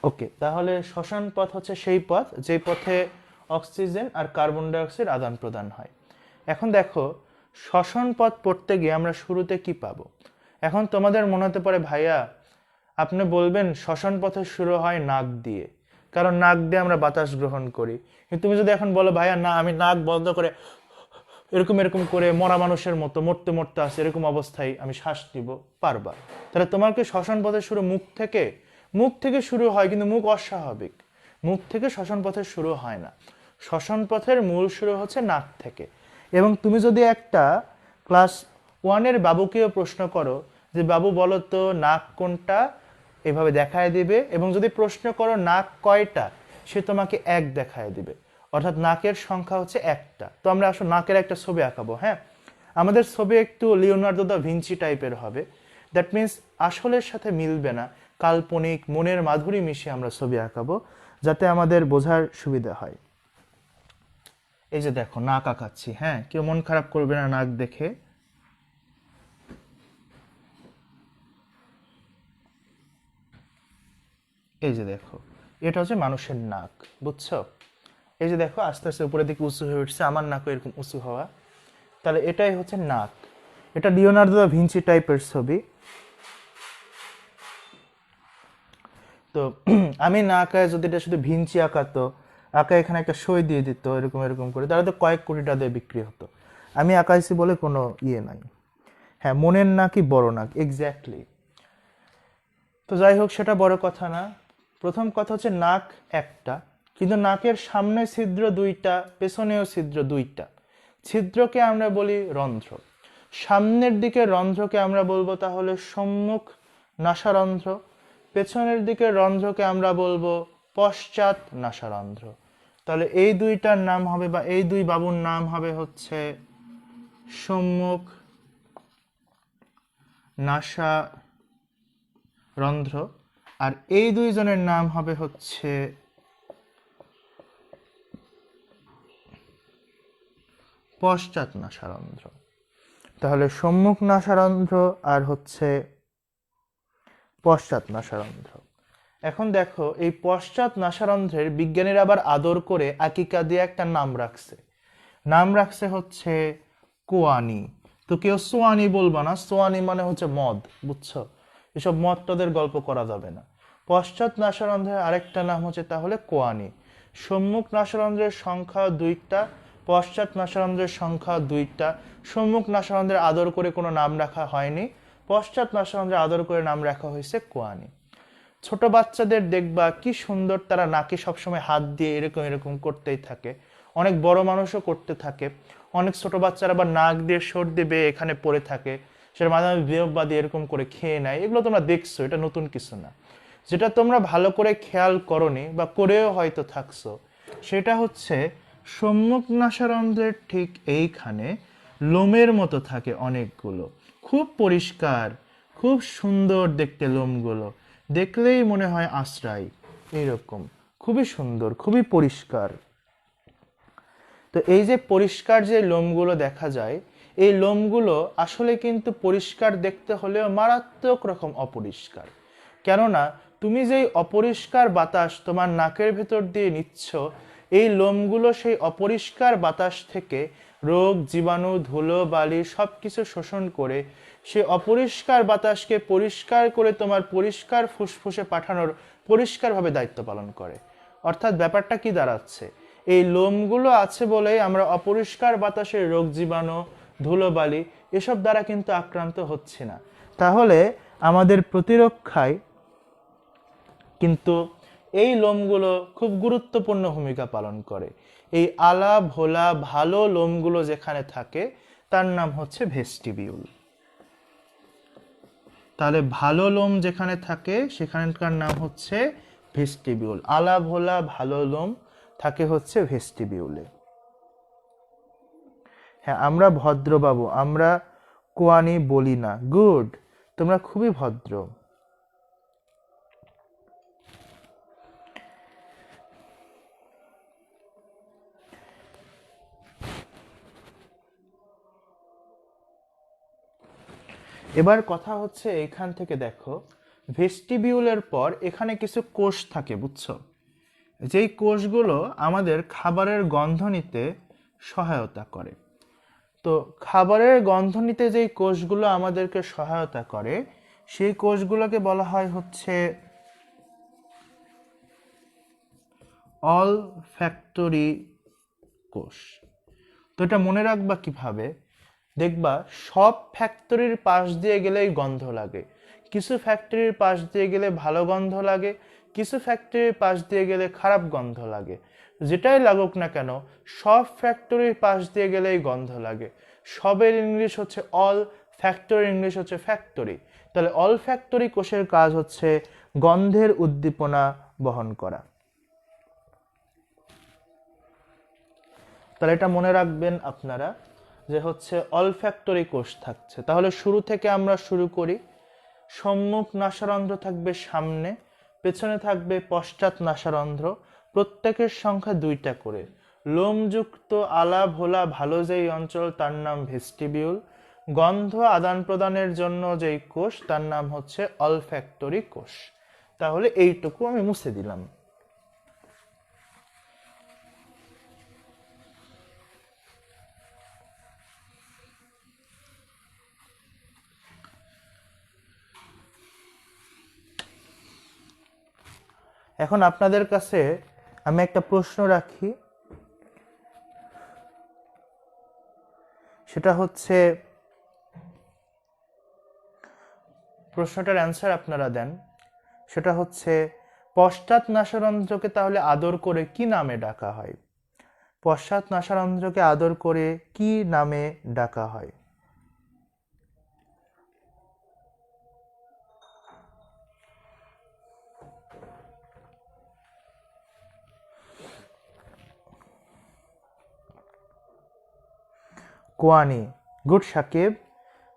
ওকে, তাহলে শ্বসন পথ হচ্ছে সেই পথ যে পথে অক্সিজেন আর কার্বন ডাইঅক্সাইড আদান প্রদান হয়। এখন দেখো শ্বসন পথ পড়তে গিয়ে আমরা শুরুতে কি পাবো? এখন তোমাদের মনে হতে পারে ভাইয়া আপনি বলবেন শ্বসন পথে শুরু হয় নাক দিয়ে, কারণ নাক দিয়ে আমরা বাতাস গ্রহণ করি। কিন্তু তুমি যদি এখন বলো ভাইয়া না আমি নাক বন্ধ করে এরকম এরকম করে মরা মানুষের মতো মরতে মরতে আসে এরকম অবস্থায় আমি শ্বাস নিব, পারবা? তাহলে তোমাকে শ্বসন পথের শুরু মুখ থেকে? মুখ থেকে শুরু হয় কিন্তু মুখ অস্বাভাবিক, মুখ থেকে শ্বসন পথের শুরু হয় না। শ্বসন পথের মূল শুরু হচ্ছে নাক থেকে। এবং তুমি যদি একটা ক্লাস ওয়ানের বাবুকেও প্রশ্ন করো যে বাবু বলো তো নাক কোনটা, এভাবে দেখায় দিবে। এবং যদি প্রশ্ন করো নাক কয়টা, সে তোমাকে এক দেখায় দিবে। অর্থাৎ নাকের সংখ্যা হচ্ছে একটা। তো আমরা আসলে নাকের একটা ছবি আঁকাবো। হ্যাঁ, আমাদের ছবি একটু লিওনার্দো দা ভিঞ্চি টাইপের হবে। দ্যাট মিন্স আসলের সাথে মিলবে না, কাল্পনিক মনের মাধুরী মিশিয়ে আমরা ছবি আঁকাবো যাতে আমাদের বোঝার সুবিধা হয়। এই যে দেখো নাক আঁকাচ্ছি, হ্যাঁ কেউ মন খারাপ করবে না নাক দেখে। এই যে দেখো এটা হচ্ছে মানুষের নাক, বুঝছো? এই যে দেখো আস্তে আস্তে উপরের দিকে উঁচু হয়ে উঠছে, আমার নাকও এরকম উঁচু হওয়া। তাহলে এটাই হচ্ছে নাক। এটা লিওনার্দো দা ভিঞ্চি টাইপের ছবি। তো আমি না আঁকায় যদি এটা শুধু ভিঞ্চি আঁকাতো, আঁকা এখানে একটা সই দিয়ে দিত এরকম এরকম করে, তাহলে তো কয়েক কোটি টাকা দিয়ে বিক্রি হতো। আমি আঁকাইছি বলে কোনো ইয়ে নাই। হ্যাঁ, মনের নাকই বড় নাক, এক্স্যাক্টলি। তো যাই হোক সেটা বড় কথা না। প্রথম কথা হচ্ছে নাক একটা, কিন্তু নাকের সামনে ছিদ্র দুইটা, পেছনেও ছিদ্র দুইটা। ছিদ্রকে আমরা বলি রন্ধ্র। সামনের দিকে রন্ধ্রকে আমরা বলবো তাহলে সম্মুখ নাসারন্ধ্র, পেছনের দিকে রন্ধ্রকে আমরা বলবো পশ্চাৎ নাসারন্ধ্র। তাহলে এই দুইটার নাম হবে বা এই দুই বাবুর নাম হবে হচ্ছে সম্মুখ নাসারন্ধ্র, আর এই দুইজনের নাম হবে হচ্ছে পশ্চাৎ নাসারন্ধ্র। তাহলে সম্মুখ নাসারন্ধ্র আর হচ্ছে পশ্চাৎ নাসারন্ধ্র। এখন দেখো এই পশ্চাৎ নাসারন্ধ্রের বিজ্ঞানীরা আবার আদর করে আকিকা দিয়ে একটা নাম রাখছে, নাম রাখছে হচ্ছে কোয়ানি। তো কেউ সোয়ানি বলবা না, সোয়ানি মানে হচ্ছে মদ, বুঝছো? এসব মদ টদের গল্প করা যাবে না। পশ্চাৎ নাসারন্ধ্রের আরেকটা নাম হচ্ছে তাহলে কোয়ানি। সম্মুখ নাসারন্ধ্রের সংখ্যা 2টা, পশ্চাৎ নাসারন্ধ্রের সংখ্যা 2টা। সম্মুখ নাসারন্ধ্রের আদর করে কোনো নাম রাখা হয়নি, পশ্চাৎ নাসারন্ধ্রের আদর করে নাম রাখা হয়েছে কোয়ানি। ছোট বাচ্চাদের দেখবা কি সুন্দর, তারা নাকে সবসময় হাত দিয়ে এরকম এরকম করতেই থাকে। অনেক বড় মানুষও করতে থাকে। অনেক ছোট বাচ্চারা আবার নাক দিয়ে সর্দি বেয়ে এখানে পড়ে থাকে, সেটা মাঝে মাঝে বেরোবা দিয়ে এরকম করে খেয়ে নেয়। এগুলো তোমরা দেখছো, এটা নতুন কিছু না। যেটা তোমরা ভালো করে খেয়াল করনি বা করেও হয়তো থাকছো, সেটা হচ্ছে সম্মুখ নাসারন্ধ্রের ঠিক এইখানে লোমের মতো থাকে অনেকগুলো, খুব পরিষ্কার, খুব সুন্দর দেখতে লোমগুলো, দেখলেই মনে হয় আশ্রয়, এইরকম খুবই সুন্দর, খুবই পরিষ্কার। তো এই যে পরিষ্কার যে লোমগুলো দেখা যায়, এই লোমগুলো আসলে কিন্তু পরিষ্কার দেখতে হলেও মারাত্মক রকম অপরিষ্কার। কেননা তুমি যেই অপরিষ্কার বাতাস তোমার নাকের ভেতর দিয়ে নিচ্ছ, এই লোমগুলো সেই অপরিষ্কার বাতাস থেকে রোগ, জীবাণু, ধুলো, বালি সব কিছু শোষণ করে সেই অপরিষ্কার বাতাসকে পরিষ্কার করে তোমার পরিষ্কার ফুসফুসে পাঠানোর পরিষ্কারভাবে দায়িত্ব পালন করে। অর্থাৎ ব্যাপারটা কি দাঁড়াচ্ছে, এই লোমগুলো আছে বলেই আমরা অপরিষ্কার বাতাসের রোগ, জীবাণু, ধুলোবালি এসব দ্বারা কিন্তু আক্রান্ত হচ্ছি না। তাহলে আমাদের প্রতিরক্ষায় কিন্তু এই লোমগুলো খুব গুরুত্বপূর্ণ ভূমিকা পালন করে। এই আলা ভোলা ভালো লোমগুলো যেখানে থাকে তার নাম হচ্ছে ভেস্টিবিউল। তাহলে ভালো লোম যেখানে থাকে সেখানকার নাম হচ্ছে ভেস্টিবিউল। আলা ভোলা ভালো লোম থাকে হচ্ছে ভেস্টিবিউলে। হ্যাঁ, আমরা ভদ্র বাবু, আমরা কোয়ানি বলি না। গুড, তোমরা খুবই ভদ্র। এবার কথা হচ্ছে এখান থেকে দেখো, ভেস্টিবিউলের পর এখানে কিছু কোষ থাকে, বুঝছো? যেই কোষগুলো আমাদের খাবারের গন্ধ নিতে সহায়তা করে। তো খাবারের গন্ধ নিতে যেই কোষগুলো আমাদেরকে সহায়তা করে, সেই কোষগুলোকে বলা হয় হচ্ছে অলফ্যাক্টরি কোষ। তো এটা মনে রাখবা কিভাবে, দেখবা সব ফ্যাক্টরির পাশ দিয়ে গেলেই গন্ধ লাগে। কিছু ফ্যাক্টরির পাশ দিয়ে গেলে ভালো গন্ধ লাগে, কিছু ফ্যাক্টরির পাশ দিয়ে গেলে খারাপ গন্ধ লাগে। যেটাই লাগুক না কেন, সব ফ্যাক্টরির পাশ দিয়ে গেলেই গন্ধ লাগে। সবের ইংলিশ হচ্ছে অল, ফ্যাক্টরির ইংলিশ হচ্ছে ফ্যাক্টরি। তাহলে অল ফ্যাক্টরি কোষের কাজ হচ্ছে গন্ধের উদ্দীপনা বহন করা। তাহলে এটা মনে রাখবেন আপনারা যে হচ্ছে অলফ্যাক্টরি কোষ থাকছে। তাহলে শুরু থেকে আমরা শুরু করি। সম্মুখ নাসারন্ধ্র থাকবে সামনে, পেছনে থাকবে পশ্চাৎ নাসারন্ধ্র, প্রত্যেকের সংখ্যা 2টা করে। লোমযুক্ত আলা ভোলা ভালো যেই অঞ্চল তার নাম ভেস্টিবিউল। গন্ধ আদান প্রদানের জন্য যেই কোষ তার নাম হচ্ছে অলফ্যাক্টরি কোষ। তাহলে এইটুকু আমি মুছে দিলাম। এখন আপনাদের কাছে আমি একটা প্রশ্ন রাখি, সেটা হচ্ছে প্রশ্নটার অ্যান্সার আপনারা দেন। সেটা হচ্ছে পশ্চাৎ নাসারন্ধ্রকে তাহলে আদর করে কি নামে ডাকা হয়? পশ্চাৎ নাসারন্ধ্রকে আদর করে কি নামে ডাকা হয়? কোয়ানি। গুড সাকিব।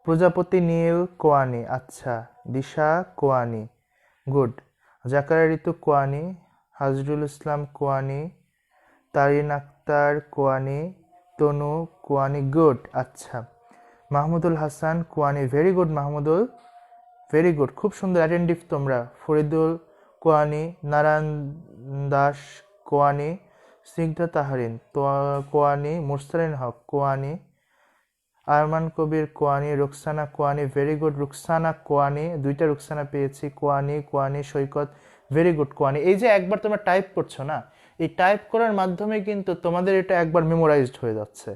প্রজাপতি নীল কোয়ানি, আচ্ছা। দিশা কোয়ানি, গুড। জাকারিয়া ঋতু কোয়ানি, হাজরুল ইসলাম কোয়ানি, তারিন আক্তার কোয়ানি, তনু কোয়ানি, গুড, আচ্ছা। মাহমুদুল হাসান কোয়ানি, very good Mahmudul, very good, খুব সুন্দর অ্যাটেন্টিভ তোমরা। ফরিদুল কোয়ানি, নারায়ণ দাস কোয়ানি, স্নিগ্ধা তাহারিন কোয়ানি, মুরসালিন হক কোয়ানি, আরমান কবির কোয়ানি, রুকসানা কোয়ানি, ভেরি গুড রুকসানা কোয়ানি, দুইটা রুকসানা পেয়েছি, কোয়ানি কোয়ানি, সৈকত, ভেরি গুড কোয়ানি। এই যে একবার তোমরা টাইপ করছো না, এই টাইপ করার মাধ্যমে কিন্তু তোমাদের এটা একবার মেমোরাইজড হয়ে যাচ্ছে।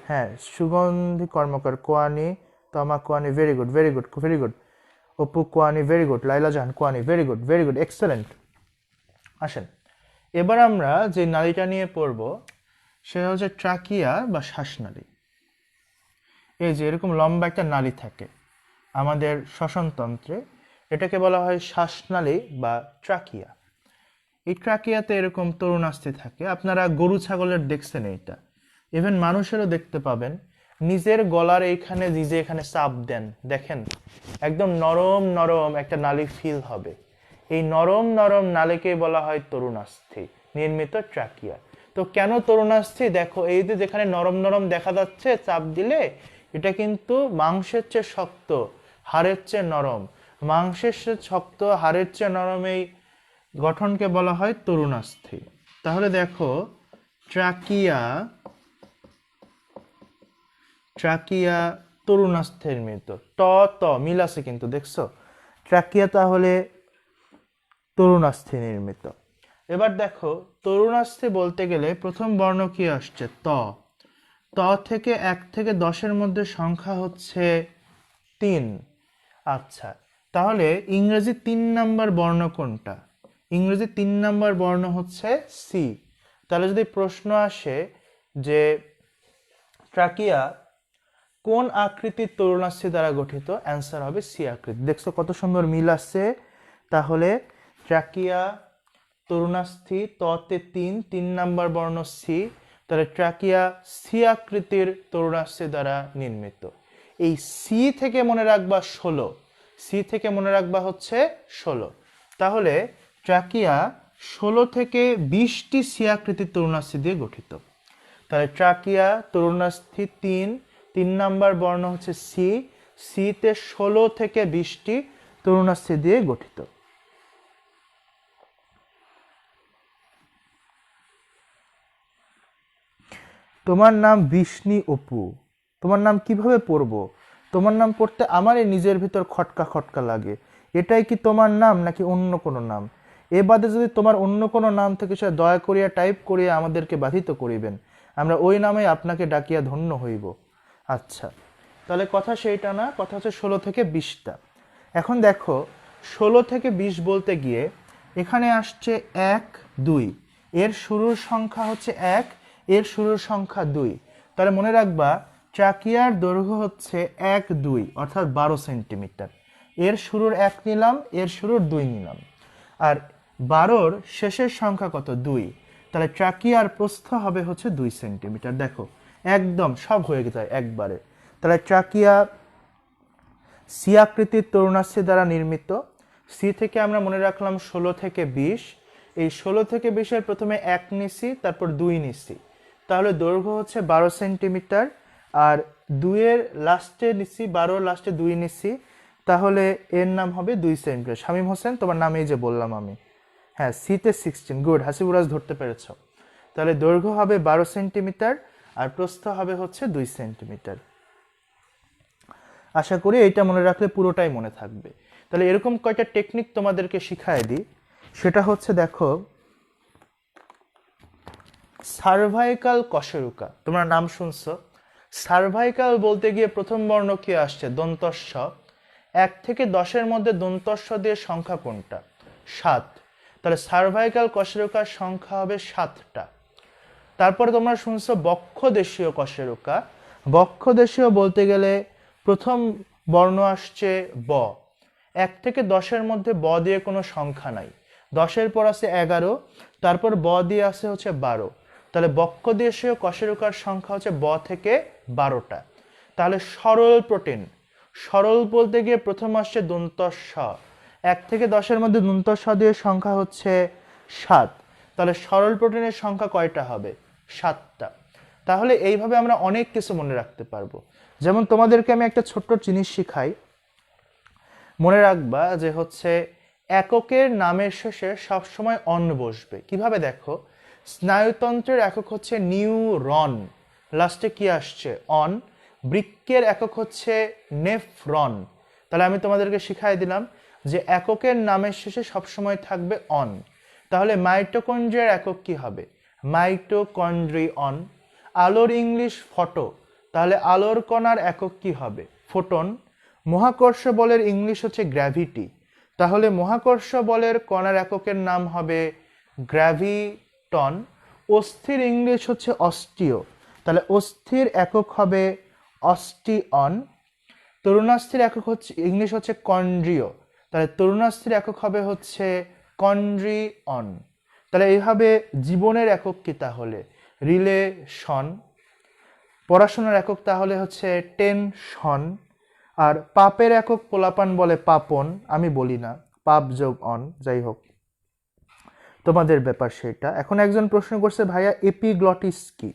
হ্যাঁ, সুগন্ধি কর্মকার কোয়ানি, তমা কোয়ানি, very good very good very good, Apu কোয়ানি, ভেরি গুড, লাইলা জাহান কোয়ানি, ভেরি গুড এক্সেলেন্ট। আসেন, এবার আমরা যে নালীটা নিয়ে পড়ব সেটা হচ্ছে ট্রাকিয়া বা শ্বাসনালী। এই যে এরকম লম্বা একটা নালী থাকে আমাদের শ্বসনতন্ত্রে, এটাকে বলা হয় শ্বাসনালী বা ট্রাকিয়া। এই ট্রাকিয়াতে এরকম তরুণাস্থি থাকে, আপনারা গরু ছাগলের দেখছেন এইটা, ইভেন মানুষেরও দেখতে পাবেন, নিজের গলার এইখানে নিজে এখানে চাপ দেন, দেখেন একদম নরম নরম একটা নালী ফিল হবে। এই নরম নরম নালীকে বলা হয় তরুণাস্থি নির্মিত ট্রাকিয়া। তো কেন তরুণাস্থি? দেখো এই যে যেখানে নরম নরম দেখা যাচ্ছে চাপ দিলে, এটা কিন্তু মাংসের চেয়ে শক্ত, হাড়ের চেয়ে নরম, মাংসের চেয়ে শক্ত, হাড়ের চেয়ে নরম এই গঠনকে বলা হয় তরুণাস্থি। তাহলে দেখো ট্রাকিয়া, ট্রাকিয়া তরুণাস্থি নির্মিত, ট ত মিল আছে কিন্তু দেখছো, ট্রাকিয়া তাহলে তরুণাস্থি নির্মিত। এবার দেখো তরুণাস্থি বলতে গেলে প্রথম বর্ণ কি আসছে? ত। ত থেকে 1 থেকে 10-এর মধ্যে সংখ্যা হচ্ছে 3। আচ্ছা, তাহলে ইংরেজি 3 নাম্বার বর্ণ কোনটা? ইংরেজি 3 নাম্বার বর্ণ হচ্ছে সি। তাহলে যদি প্রশ্ন আসে যে ট্রাকিয়া কোন আকৃতির তরুণাস্থি দ্বারা গঠিত, অ্যান্সার হবে সি আকৃতি। দেখছো কত সুন্দর মিল আসছে। তাহলে ট্রাকিয়া তরুণাস্থি, ততে 3 নাম্বার বর্ণ সি, তাহলে ট্রাকিয়া সি আকৃতির তরুণাস্থি দ্বারা নির্মিত। এই সি থেকে মনে রাখবা 16, সি থেকে মনে রাখবা হচ্ছে 16। তাহলে ট্রাকিয়া 16 থেকে 20টি সি আকৃতির তরুণাস্থি দিয়ে গঠিত। তাহলে ট্রাকিয়া তরুণাস্থি 3 নাম্বার বর্ণ হচ্ছে সি, সিতে 16 থেকে 20টি তরুণাস্থি দিয়ে গঠিত। তোমার নাম বিষ্ণি অপু, তোমার নাম কিভাবে পড়বো? তোমার নাম পড়তে আমারই নিজের ভিতর খটকা খটকা লাগে। এটাই কি তোমার নাম নাকি অন্য কোনো নাম? এ বাদে যদি তোমার অন্য কোনো নাম থেকে সে দয়া করিয়া টাইপ করিয়া আমাদেরকে বাধিত করিবেন, আমরা ওই নামে আপনাকে ডাকিয়া ধন্য হইব। আচ্ছা, তাহলে কথা সেইটা না, কথা হচ্ছে 16 থেকে 20টা। এখন দেখো 16 থেকে 20 বলতে গিয়ে এখানে আসছে 1 2, এর শুরুর সংখ্যা হচ্ছে 1, এর শুরুর সংখ্যা 2। তাহলে মনে রাখবা ট্রাকিয়ার দৈর্ঘ্য হচ্ছে 1 2 অর্থাৎ 12 সেন্টিমিটার। এর শুরুর 1 নিলাম, এর শুরুর 2 নিলাম, আর 12-র শেষের সংখ্যা কত? 2। তাহলে ট্রাকিয়ার প্রস্থ হবে হচ্ছে 2 সেন্টিমিটার। দেখো একদম সব হয়ে যায় একবারে। তাহলে ট্রাকিয়া সি আকৃতির তরুণাস্থি দ্বারা নির্মিত। সি থেকে আমরা মনে রাখলাম 16 থেকে 20, এই 16 থেকে 20-এর প্রথমে 1 নিছি, তারপর 2 নিছি, তাহলে দৈর্ঘ্য হচ্ছে 12 সেন্টিমিটার, আর 2-এর লাস্টে নিছি 12, লাস্টে 2 নিছি, তাহলে এর নাম হবে 2 সেন্টিমিটার। শামীম হোসেন তোমার নাম এই যে বললাম আমি, হ্যাঁ সিতে 16, গুড, হাসিবুরাজ ধরতে পেরেছ। তাহলে দৈর্ঘ্য হবে 12 সেন্টিমিটার আর প্রস্থ হবে হচ্ছে 2 সেন্টিমিটার। আশা করি এইটা মনে রাখলে পুরোটাই মনে থাকবে। তাহলে এরকম কয়টা টেকনিক তোমাদেরকে শিখায় দিই, সেটা হচ্ছে দেখো সার্ভাইকাল কশেরুকা, তোমরা নাম শুনছো। সার্ভাইকাল বলতে গিয়ে প্রথম বর্ণ কি আসছে? দন্তস্ব। 1 থেকে 10-এর মধ্যে দন্তস্ব দিয়ে সংখ্যা কোনটা? 7। তাহলে সার্ভাইকাল কশেরুকার সংখ্যা হবে 7টা। তারপরে তোমরা শুনছো বক্ষদেশীয় কশেরুকা। বক্ষদেশীয় বলতে গেলে প্রথম বর্ণ আসছে ব। 1 থেকে 10-এর মধ্যে ব দিয়ে কোনো সংখ্যা নাই, 10-এর পর আছে 11, তারপর ব দিয়ে আছে হচ্ছে 12। তাহলে বক্ষদেশীয় কশেরুকার সংখ্যা হচ্ছে ব থেকে 12টা। তাহলে সরল প্রোটিন, সরল বলতে গিয়ে প্রথম আসছে দন্তস্ব। 1 থেকে 10-এর মধ্যে দন্তস্ব দিয়ে সংখ্যা হচ্ছে 7। তাহলে সরল প্রোটিনের সংখ্যা কয়টা হবে? 7টা। তাহলে এইভাবে আমরা অনেক কিছু মনে রাখতে পারবো। যেমন তোমাদেরকে আমি একটা ছোট্ট জিনিস শিখাই, মনে রাখবা যে হচ্ছে এককের নামের শেষে সবসময় অন বসবে। কিভাবে? দেখো স্নায়ুতন্ত্রের একক হচ্ছে নিউরন, লাস্টে কি আসছে? অন, বৃক্কের একক হচ্ছে নেফ্রন। তাহলে আমি তোমাদেরকে শিখাই দিলাম যে এককের নামের শেষে সবসময় থাকবে অন। তাহলে মাইটোকন্ড্রিয়ার একক কি হবে? মাইটোকন্ড্রিয়ন। আলোর ইংলিশ ফটো, তাহলে আলোর কণার একক কি হবে? ফোটন। মহাকর্ষ বলের ইংলিশ হচ্ছে গ্র্যাভিটি, তাহলে মহাকর্ষ বলের কণার এককের নাম হবে গ্র্যাভিটন। অস্থির ইংলিশ হচ্ছে অস্টিও, তাহলে অস্থির একক হবে অস্টিয়ন। তরুণাস্থির একক হচ্ছে ইংলিশ হচ্ছে কন্ড্রিও, তাহলে তরুণাস্থির একক হবে হচ্ছে কন্ড্রিয়ন। তাহলে এইভাবে জীবনের একক কি তাহলে? রিলেশন। পড়াশোনার একক তাহলে হচ্ছে টেনশন। আর পাপের একক পোলাপান বলে পাপন, আমি বলি না, পাপ যোগ অন, যাই হোক তোমাদের ব্যাপার সেটা। এখন একজন প্রশ্ন করছে ভাইয়া এপিগ্লটিস কি?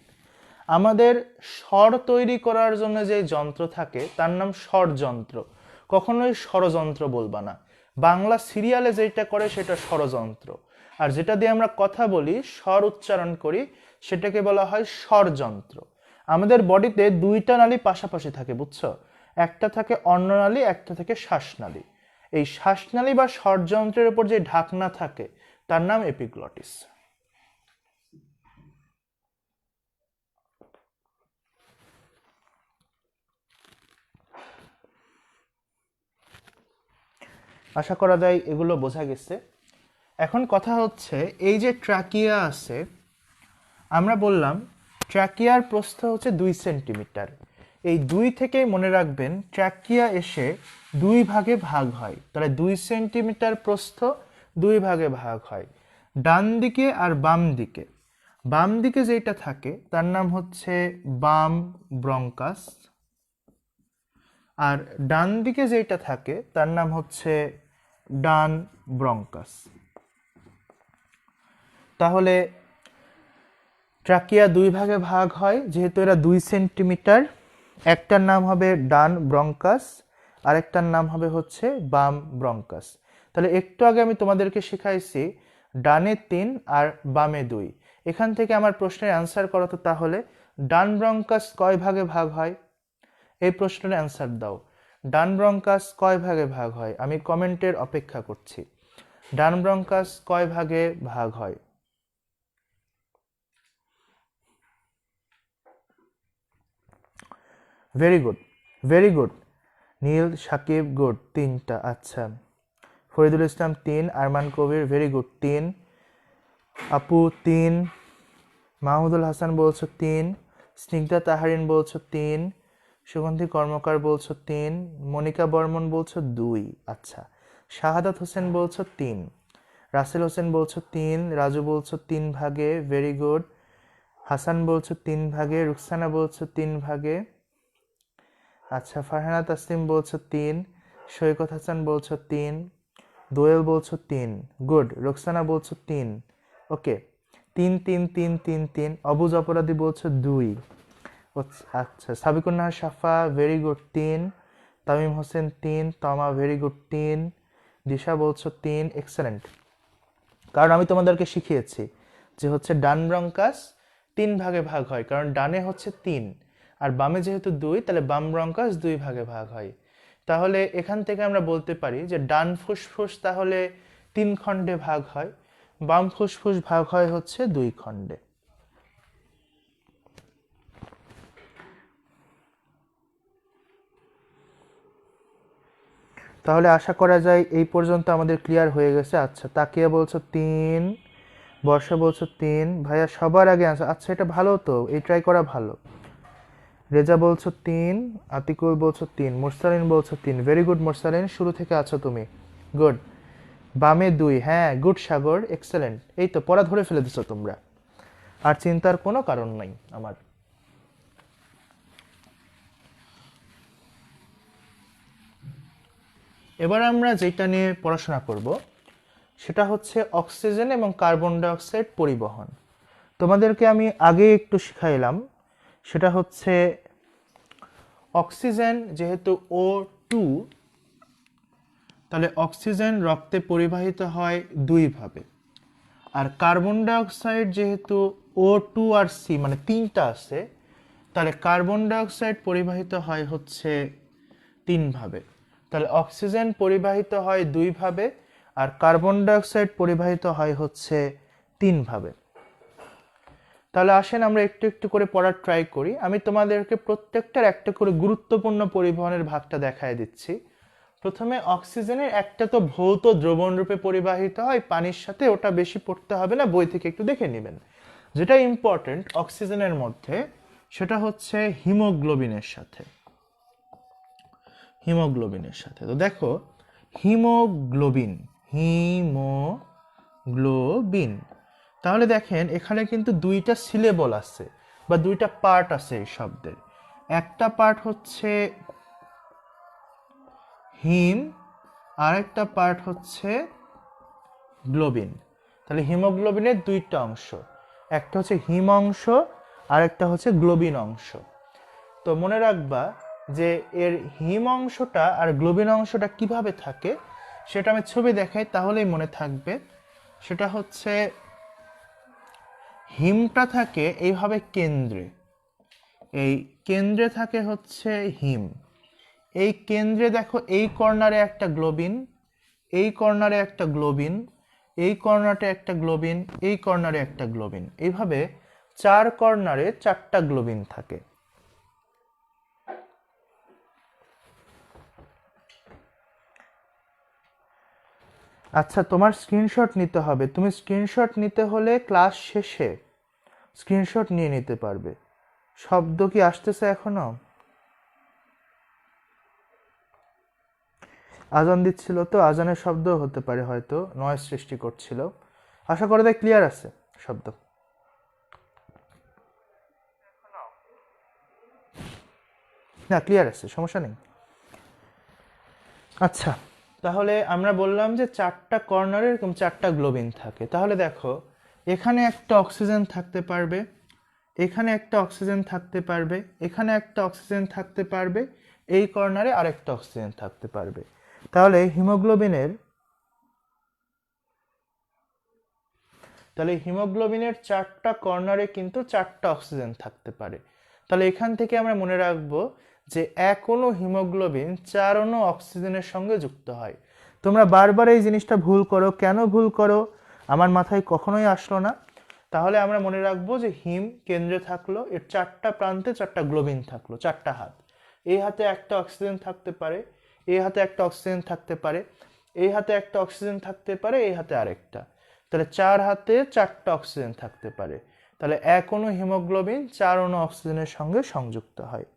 আমাদের স্বর তৈরি করার জন্য যে যন্ত্র থাকে তার নাম স্বরযন্ত্র, কখনোই ষড়যন্ত্র বলবা না। বাংলা সিরিয়ালে যেটা করে সেটা ষড়যন্ত্র, আর যেটা দিয়ে আমরা কথা বলি, স্বর উচ্চারণ করি, সেটাকে বলা হয় স্বরযন্ত্র। আমাদের বডিতে দুইটা নালী পাশাপাশি থাকে, বুঝছো? একটা থাকে অন্ননালী, একটা থাকে শ্বাসনালী। এই শ্বাসনালী বা স্বরযন্ত্রের উপর যে ঢাকনা থাকে তার নাম এপিগ্লটিস। আশা করা যায় এগুলো বোঝা গেছে। এখন কথা হচ্ছে এই যে ট্রাকিয়া আছে, আমরা বললাম ট্রাকিয়ার প্রস্থ হচ্ছে 2 সেন্টিমিটার। এই 2 থেকেই মনে রাখবেন ট্রাকিয়া এসে 2 ভাগে ভাগ হয়, তাহলে 2 সেন্টিমিটার প্রস্থ 2 ভাগে ভাগ হয়, ডান দিকে আর বাম দিকে। বাম দিকে যেটা থাকে তার নাম হচ্ছে বাম ব্রঙ্কাস, আর ডান দিকে যেটা থাকে তার নাম হচ্ছে ডান ব্রঙ্কাস। তাহলে ট্রাকিয়া 2 ভাগে ভাগ হয়, যেহেতু এরা 2 সেন্টিমিটার, একটার নাম হবে ডান ব্রঙ্কাস, আরেকটার নাম হবে হচ্ছে বাম ব্রঙ্কাস। তাহলে একটু আগে আমি তোমাদেরকে শিখাইছি ডানে 3 আর বামে 2। এখান থেকে আমার প্রশ্নের অ্যান্সার করো তো, তাহলে ডান ব্রঙ্কাস কয় ভাগে ভাগ হয়? এই প্রশ্নের অ্যান্সার দাও। ডান ব্রঙ্কাস কয় ভাগে ভাগ হয়? আমি কমেন্টের অপেক্ষা করছি। ডান ব্রঙ্কাস কয় ভাগে ভাগ হয়? Very good, very good. Neel, Sakib, good, 3টা। আচ্ছা, ফরিদুল ইসলাম 3, আরমান কবির ভেরি গুড 3, আপু 3, মাহমুদুল হাসান বলছো 3, স্নিগ্ধা তাহারিন বলছো 3, সুগন্ধি কর্মকার বলছো 3, মনিকা বর্মন বলছো 2। আচ্ছা, শাহাদাত হোসেন বলছো 3, রাসেল হোসেন বলছো 3, রাজু বলছো 3 ভাগে, ভেরি গুড। হাসান বলছো 3 ভাগে, রুকসানা বলছো 3 ভাগে। আচ্ছা, ফারহানা তাসলিম বলছো 3, সৈকত হাসান বলছো 3, দোয়েল বলছো 3, গুড। রোকসানা বলছো 3, ওকে। 3 3 3 3 3। অবুজ অপরাধী বলছো 2। আচ্ছা, সাবিকুন নাহার সাফা ভেরি গুড 3, তামিম হোসেন 3, তমা ভেরি গুড 3, দিশা বলছো 3, এক্সেলেন্ট। কারণ আমি তোমাদেরকে শিখিয়েছি যে হচ্ছে ডান ব্রঙ্কাস 3 ভাগে ভাগ হয়, কারণ ডানে হচ্ছে 3 আর বামে যেহেতু 2, তাহলে বাম ব্রঙ্কাস 2 ভাগে ভাগ হয়। তাহলে এখান থেকে আমরা বলতে পারি যে ডান ফুসফুস তাহলে 3 খণ্ডে ভাগ হয়, বাম ফুসফুস ভাগ হয় হচ্ছে 2 খণ্ডে। তাহলে আশা করা যায় এই পর্যন্ত আমাদের ক্লিয়ার হয়ে গেছে। আচ্ছা, তাকিয়া বলছো 3, বর্ষা বলছো 3, ভাইয়া সবার আগে আনসার। আচ্ছা, এটা ভালো তো, এই ট্রাই করা ভালো। রেজা বলছো 3, আতিকুল বলছো 3, মুরসালিন বলছো 3, ভেরি গুড মুরসালিন, শুরু থেকে আছো তুমি, গুড। বামে 2, হ্যাঁ গুড সাগর, এক্সেলেন্ট। এই তো পড়া ধরে ফেলে দিছো তোমরা, আর চিন্তার কোনো কারণ নাই আমার। এবার আমরা যেটা নিয়ে পড়াশোনা করব সেটা হচ্ছে অক্সিজেন এবং কার্বন ডাইঅক্সাইড পরিবহন। তোমাদেরকে আমি আগে একটু শিখাইলাম, সেটা হচ্ছে অক্সিজেন যেহেতু O2, তাহলে অক্সিজেন রক্তে পরিবাহিত হয় 2 ভাবে। আর কার্বন ডাইঅক্সাইড যেহেতু O2 আর C মানে 3টা আছে, তাহলে কার্বন ডাইঅক্সাইড পরিবাহিত হয় হচ্ছে 3 ভাবে, তাহলে অক্সিজেন পরিবাহিত হয় 2 ভাবে আর কার্বন ডাইঅক্সাইড পরিবাহিত হয় হচ্ছে 3 ভাবে। তাহলে আসেন আমরা একটু একটু করে পড়ার ট্রাই করি। আমি তোমাদেরকে প্রত্যেকটার একটা করে গুরুত্বপূর্ণ পরিবহনের ভাগটা দেখায় দিচ্ছি। প্রথমে অক্সিজেনের একটা তো ভৌত দ্রবণ রূপে পরিবাহিত হয় পানির সাথে, ওটা বেশি পড়তে হবে না, বই থেকে একটু দেখে নেবেন। যেটা ইম্পর্টেন্ট অক্সিজেনের মধ্যে সেটা হচ্ছে হিমোগ্লোবিনের সাথে। হিমোগ্লোবিনের সাথে তো দেখো হিমোগ্লোবিন, হিমোগ্লোবিন, তাহলে দেখেন এখানে কিন্তু 2টা সিলেবল আছে বা 2টা পার্ট আছে এই শব্দের। একটা পার্ট হচ্ছে হিম আর একটা পার্ট হচ্ছে গ্লোবিন। তাহলে হিমোগ্লোবিনের 2টা অংশ, একটা হচ্ছে হিম অংশ আর একটা হচ্ছে গ্লোবিন অংশ। তো মনে রাখবা যে এর হিম অংশটা আর গ্লোবিন অংশটা কিভাবে থাকে সেটা আমি ছবি দেখাই তাহলেই মনে থাকবে। সেটা হচ্ছে হিমটা থাকে এইভাবে কেন্দ্রে, এই কেন্দ্রে থাকে হচ্ছে হিম, এই কেন্দ্রে দেখো এই কর্নারে একটা গ্লোবিন, এই কর্নারে একটা গ্লোবিন, এই কর্নারে একটা গ্লোবিন, এই কর্নারে একটা গ্লোবিন, এইভাবে 4 কর্নারে 4টা গ্লোবিন থাকে। আচ্ছা তোমার স্ক্রিনশট নিতে হবে, তুমি স্ক্রিনশট নিতে হলে ক্লাস শেষে স্ক্রিনশট নিয়ে নিতে পারবে। শব্দ কি আসতেছে এখনো? আজান দিচ্ছিল তো, আজানের শব্দ হতে পারে, হয়তো নয়েজ সৃষ্টি করছিল। আশা করি তাই ক্লিয়ার আছে শব্দ। না ক্লিয়ার আছে, সমস্যা নেই। আচ্ছা তাহলে আমরা বললাম যে 4টা কর্নারে এরকম 4টা গ্লোবিন থাকে। তাহলে দেখো এখানে একটা অক্সিজেন থাকতে পারবে, এখানে একটা অক্সিজেন থাকতে পারবে, এখানে একটা অক্সিজেন থাকতে পারবে, এই কর্নারে আরেকটা অক্সিজেন থাকতে পারবে। তাহলে হিমোগ্লোবিনের 4টা কর্নারে কিন্তু 4টা অক্সিজেন থাকতে পারে। তাহলে এখান থেকে আমরা মনে রাখবো যে এক অণু হিমোগ্লোবিন 4 অণু অক্সিজেনের সঙ্গে যুক্ত হয়। তোমরা বারবার এই জিনিসটা ভুল করো, কেন ভুল করো আমার মাথায় কখনোই আসলো না। তাহলে আমরা মনে রাখবো যে হিম কেন্দ্রে থাকলো, এর 4টা প্রান্তে 4টা গ্লোবিন থাকলো, 4টা হাত, এই হাতে একটা অক্সিজেন থাকতে পারে, এই হাতে একটা অক্সিজেন থাকতে পারে, এই হাতে একটা অক্সিজেন থাকতে পারে, এই হাতে আরেকটা, তাহলে 4 হাতে 4টা অক্সিজেন থাকতে পারে। তাহলে এক অণু হিমোগ্লোবিন 4 অণু অক্সিজেনের সঙ্গে সংযুক্ত হয়।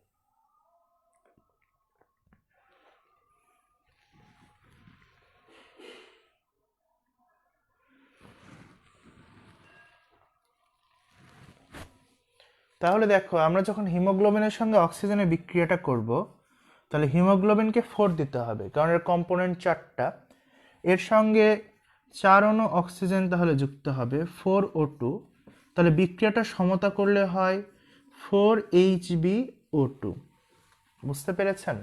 তাহলে দেখো আমরা যখন হিমোগ্লোবিনের সঙ্গে অক্সিজেনের বিক্রিয়াটা করব, তাহলে হিমোগ্লোবিনকে 4 দিতে হবে কারণ এর কম্পোনেন্ট 4টা, এর সঙ্গে 4 অণু অক্সিজেন তাহলে যুক্ত হবে 4O2, তাহলে বিক্রিয়াটা সমতা করলে হয় 4HbO2। বুঝতে পেরেছেন?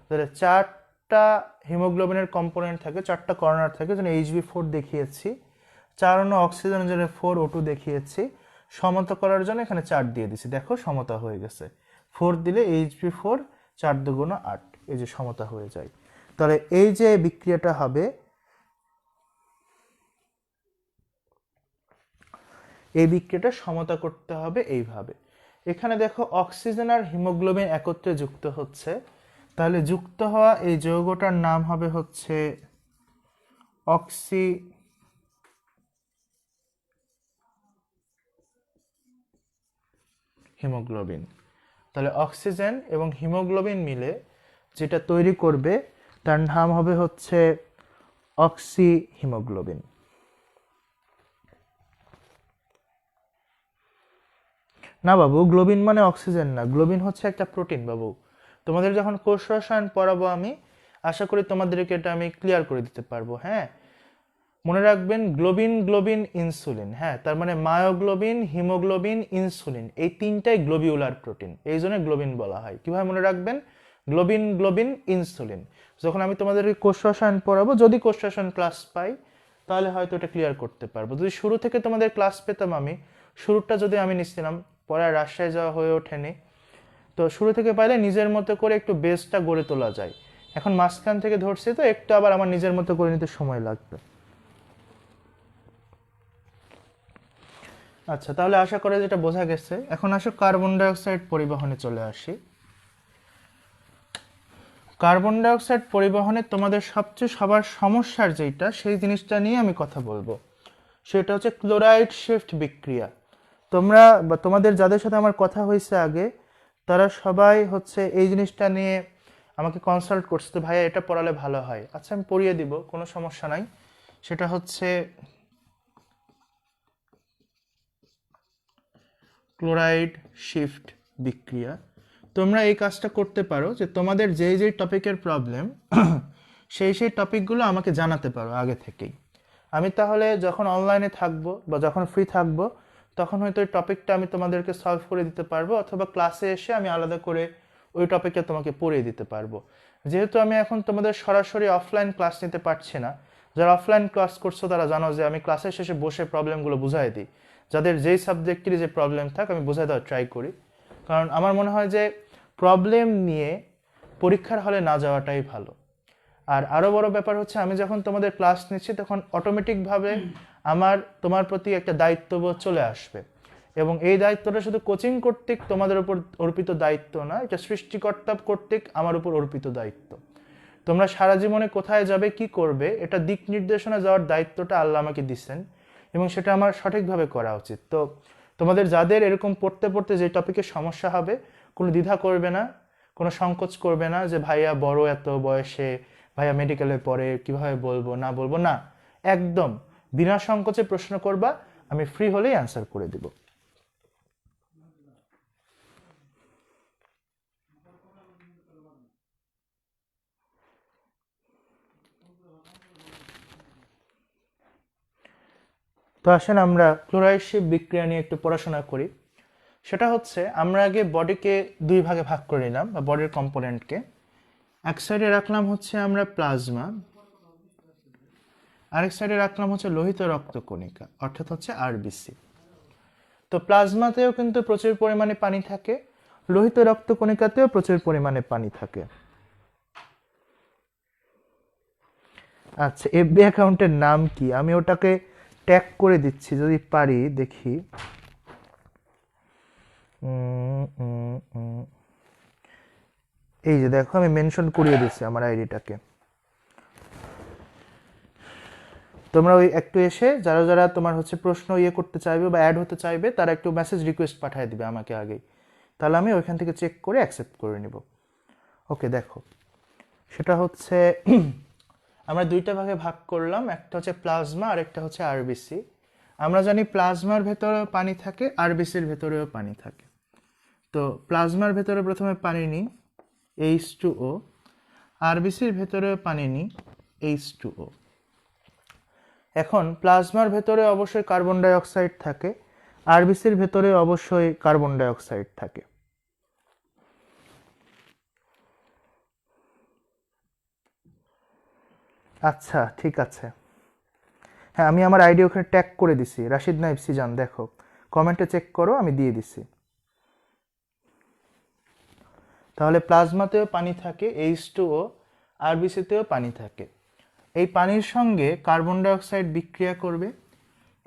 তাহলে 4টা হিমোগ্লোবিনের কম্পোনেন্ট থাকে, 4টা কর্নার থাকে, যেন Hb4 দেখিয়েছি, 4 অণু অক্সিজেনের জন্য 4O2 দেখিয়েছি, সমতা করার জন্য এখানে 4 দিয়ে দিছি, দেখো সমতা হয়ে গেছে। 4 দিলে Hb4, 4 দুগুণ 8, এই যে সমতা হয়ে যায়। তাহলে এই যে বিক্রিয়াটা হবে, এই বিক্রিয়াটা সমতা করতে হবে এইভাবে। এখানে দেখো অক্সিজেন আর হিমোগ্লোবিন একত্রে যুক্ত হচ্ছে, তাহলে যুক্ত হওয়া এই যৌগটার নাম হবে হচ্ছে অক্সি হিমোগ্লোবিন। তাহলে অক্সিজেন এবং হিমোগ্লোবিন মিলে যেটা তৈরি করবে তার নাম হবে হচ্ছে অক্সি হিমোগ্লোবিন। না বাবু, গ্লোবিন মানে অক্সিজেন না, গ্লোবিন হচ্ছে একটা প্রোটিন বাবু। তোমাদের যখন কোষ রসায়ন পড়াবো আমি আশা করি তোমাদেরকে এটা আমি ক্লিয়ার করে দিতে পারবো। হ্যাঁ মনে রাখবেন গ্লোবিন, গ্লোবিন, ইনসুলিন, হ্যাঁ তার মানে মায়োগ্লোবিন, হিমোগ্লোবিন, ইনসুলিন, এই 3টাই গ্লোবিউলার প্রোটিন, এই জন্য গ্লোবিন বলা হয়। কিভাবে মনে রাখবেন? Globin, globin, insulin. যখন আমি তোমাদেরকে কোষ রসায়ন পড়াবো, যদি কোষ রসায়ন ক্লাস পাই তাহলে হয়তো এটা ক্লিয়ার করতে পারবো। যদি শুরু থেকে তোমাদের ক্লাস পেতাম আমি, শুরুটা যদি আমি নিচ্ছিলাম, পরে রাজশাহী যাওয়া হয়ে ওঠেনি, তো শুরু থেকে পাইলে নিজের মতো করে একটু বেসটা গড়ে তোলা যায়। এখন মাঝখান থেকে ধরছি তো একটু আবার আমার নিজের মতো করে নিতে সময় লাগবে। আচ্ছা, তাহলে আশা করি যেটা বোঝা গেছে। এখন আসো কার্বন ডাইঅক্সাইড পরিবহনে চলে আসি। কার্বন ডাইঅক্সাইড পরিবহনে তোমাদের সবচেয়ে সবার সমস্যার যেটা, সেই জিনিসটা নিয়ে আমি কথা বলবো। সেটা হচ্ছে ক্লোরাইড শিফট বিক্রিয়া। তোমরা বা তোমাদের যাদের সাথে আমার কথা হয়েছে আগে, তারা সবাই হচ্ছে এই জিনিসটা নিয়ে আমাকে কনসাল্ট করছে, তো ভাইয়া এটা পড়ালে ভালো হয়। আচ্ছা, আমি পড়িয়ে দিব, কোনো সমস্যা নাই। সেটা হচ্ছে ক্লোরাইড শিফট বিক্রিয়া। তোমরা এই কাজটা করতে পারো যে তোমাদের যেই যেই টপিকের প্রবলেম সেই টপিকগুলো আমাকে জানাতে পারো আগে থেকেই। আমি তাহলে যখন অনলাইনে থাকবো বা যখন ফ্রি থাকবো, তখন হয়তো ওই টপিকটা আমি তোমাদেরকে সলভ করে দিতে পারবো, অথবা ক্লাসে এসে আমি আলাদা করে ওই টপিকটা তোমাকে পড়িয়ে দিতে পারবো। যেহেতু আমি এখন তোমাদের সরাসরি অফলাইন ক্লাস নিতে পারছি না, যারা অফলাইন ক্লাস করছো তারা জানো যে আমি ক্লাসের শেষে বসে প্রবলেমগুলো বুঝাই দিই। যাদের যেই সাবজেক্টেরই যে প্রবলেম থাক আমি বুঝাই দেওয়ার ট্রাই করি, কারণ আমার মনে হয় যে প্রবলেম নিয়ে পরীক্ষার হলে না যাওয়াটাই ভালো। আর আরও বড় ব্যাপার হচ্ছে, আমি যখন তোমাদের ক্লাস নিচ্ছি তখন অটোমেটিকভাবে আমার তোমার প্রতি একটা দায়িত্ববোধ চলে আসবে, এবং এই দায়িত্বটা শুধু কোচিং কর্তৃক তোমাদের উপর অর্পিত দায়িত্ব না, এটা সৃষ্টিকর্তা কর্তৃক আমার উপর অর্পিত দায়িত্ব। তোমরা সারা জীবনে কোথায় যাবে, কি করবে, এটা দিক নির্দেশনা যাওয়ার দায়িত্বটা আল্লাহ আমাকে দিচ্ছেন, এবং সেটা আমার সঠিকভাবে করা উচিত। তো তোমাদের যাদের এরকম পড়তে পড়তে যে টপিকে সমস্যা হবে, কোনো দ্বিধা করবে না, কোনো সংকোচ করবে না যে ভাইয়া বড় এত বয়সে, ভাইয়া মেডিকেলে পড়ে, কিভাবে বলবো না বলবো না, একদম বিনা সংকোচে প্রশ্ন করবা, আমি ফ্রি হলেই অ্যান্সার করে দিব। তো আসেন আমরা ক্লোরাইড শিফট বিক্রিয়া নিয়ে একটু পড়াশোনা করি। সেটা হচ্ছে, আমরা আগে বডিকে দুই ভাগে ভাগ করে নিলাম, বা বডির কম্পোনেন্টকে। এক সাইডে রাখলাম হচ্ছে আমরা প্লাজমা, আরেক সাইডে রাখলাম হচ্ছে লোহিত রক্তকণিকা, অর্থাৎ হচ্ছে আরবিসি। তো প্লাজমাতেও কিন্তু প্রচুর পরিমাণে পানি থাকে, লোহিত রক্তকণিকাতেও প্রচুর পরিমাণে পানি থাকে। আচ্ছা, এফবি অ্যাকাউন্টের নাম কি? আমি ওটাকে ট্যাগ করে দিচ্ছি যদি পারি, দেখি। এই যে দেখো, আমি মেনশন করিয়ে দিচ্ছি আমার আইডিটাকে। তোমরা ওই একটু এসে যারা যারা তোমার হচ্ছে প্রশ্ন করতে চাইবে বা অ্যাড হতে চাইবে, তারা একটু মেসেজ রিকোয়েস্ট পাঠিয়ে দিবে আমাকে আগেই, তাহলে আমি ওইখান থেকে চেক করে অ্যাকসেপ্ট করে নিব। ওকে, দেখো সেটা হচ্ছে আমরা দুইটা ভাগে ভাগ করলাম, একটা হচ্ছে প্লাজমা আর একটা হচ্ছে আরবিসি। আমরা জানি প্লাজমার ভেতরেও পানি থাকে, আরবিসির ভেতরেও পানি থাকে। তো প্লাজমার ভেতরে প্রথমে পানি নিই H2O, আরবিসির ভেতরেও পানি নিই H2O। এখন প্লাজমার ভেতরে অবশ্যই কার্বন ডাই অক্সাইড থাকে, আরবিসির ভেতরে অবশ্যই কার্বন ডাই অক্সাইড থাকে। আচ্ছা, ঠিক আছে। হ্যাঁ, আমি আমার আইডি ওখানে ট্যাগ করে দিছি, রাশিদ নাইব সিজান, দেখো কমেন্টে চেক করো, আমি দিয়ে দিছি। তাহলে প্লাজমাতেও পানি থাকে H2O, আরবিসিতেও পানি থাকে। এই পানির সঙ্গে কার্বন ডাই অক্সাইড বিক্রিয়া করবে,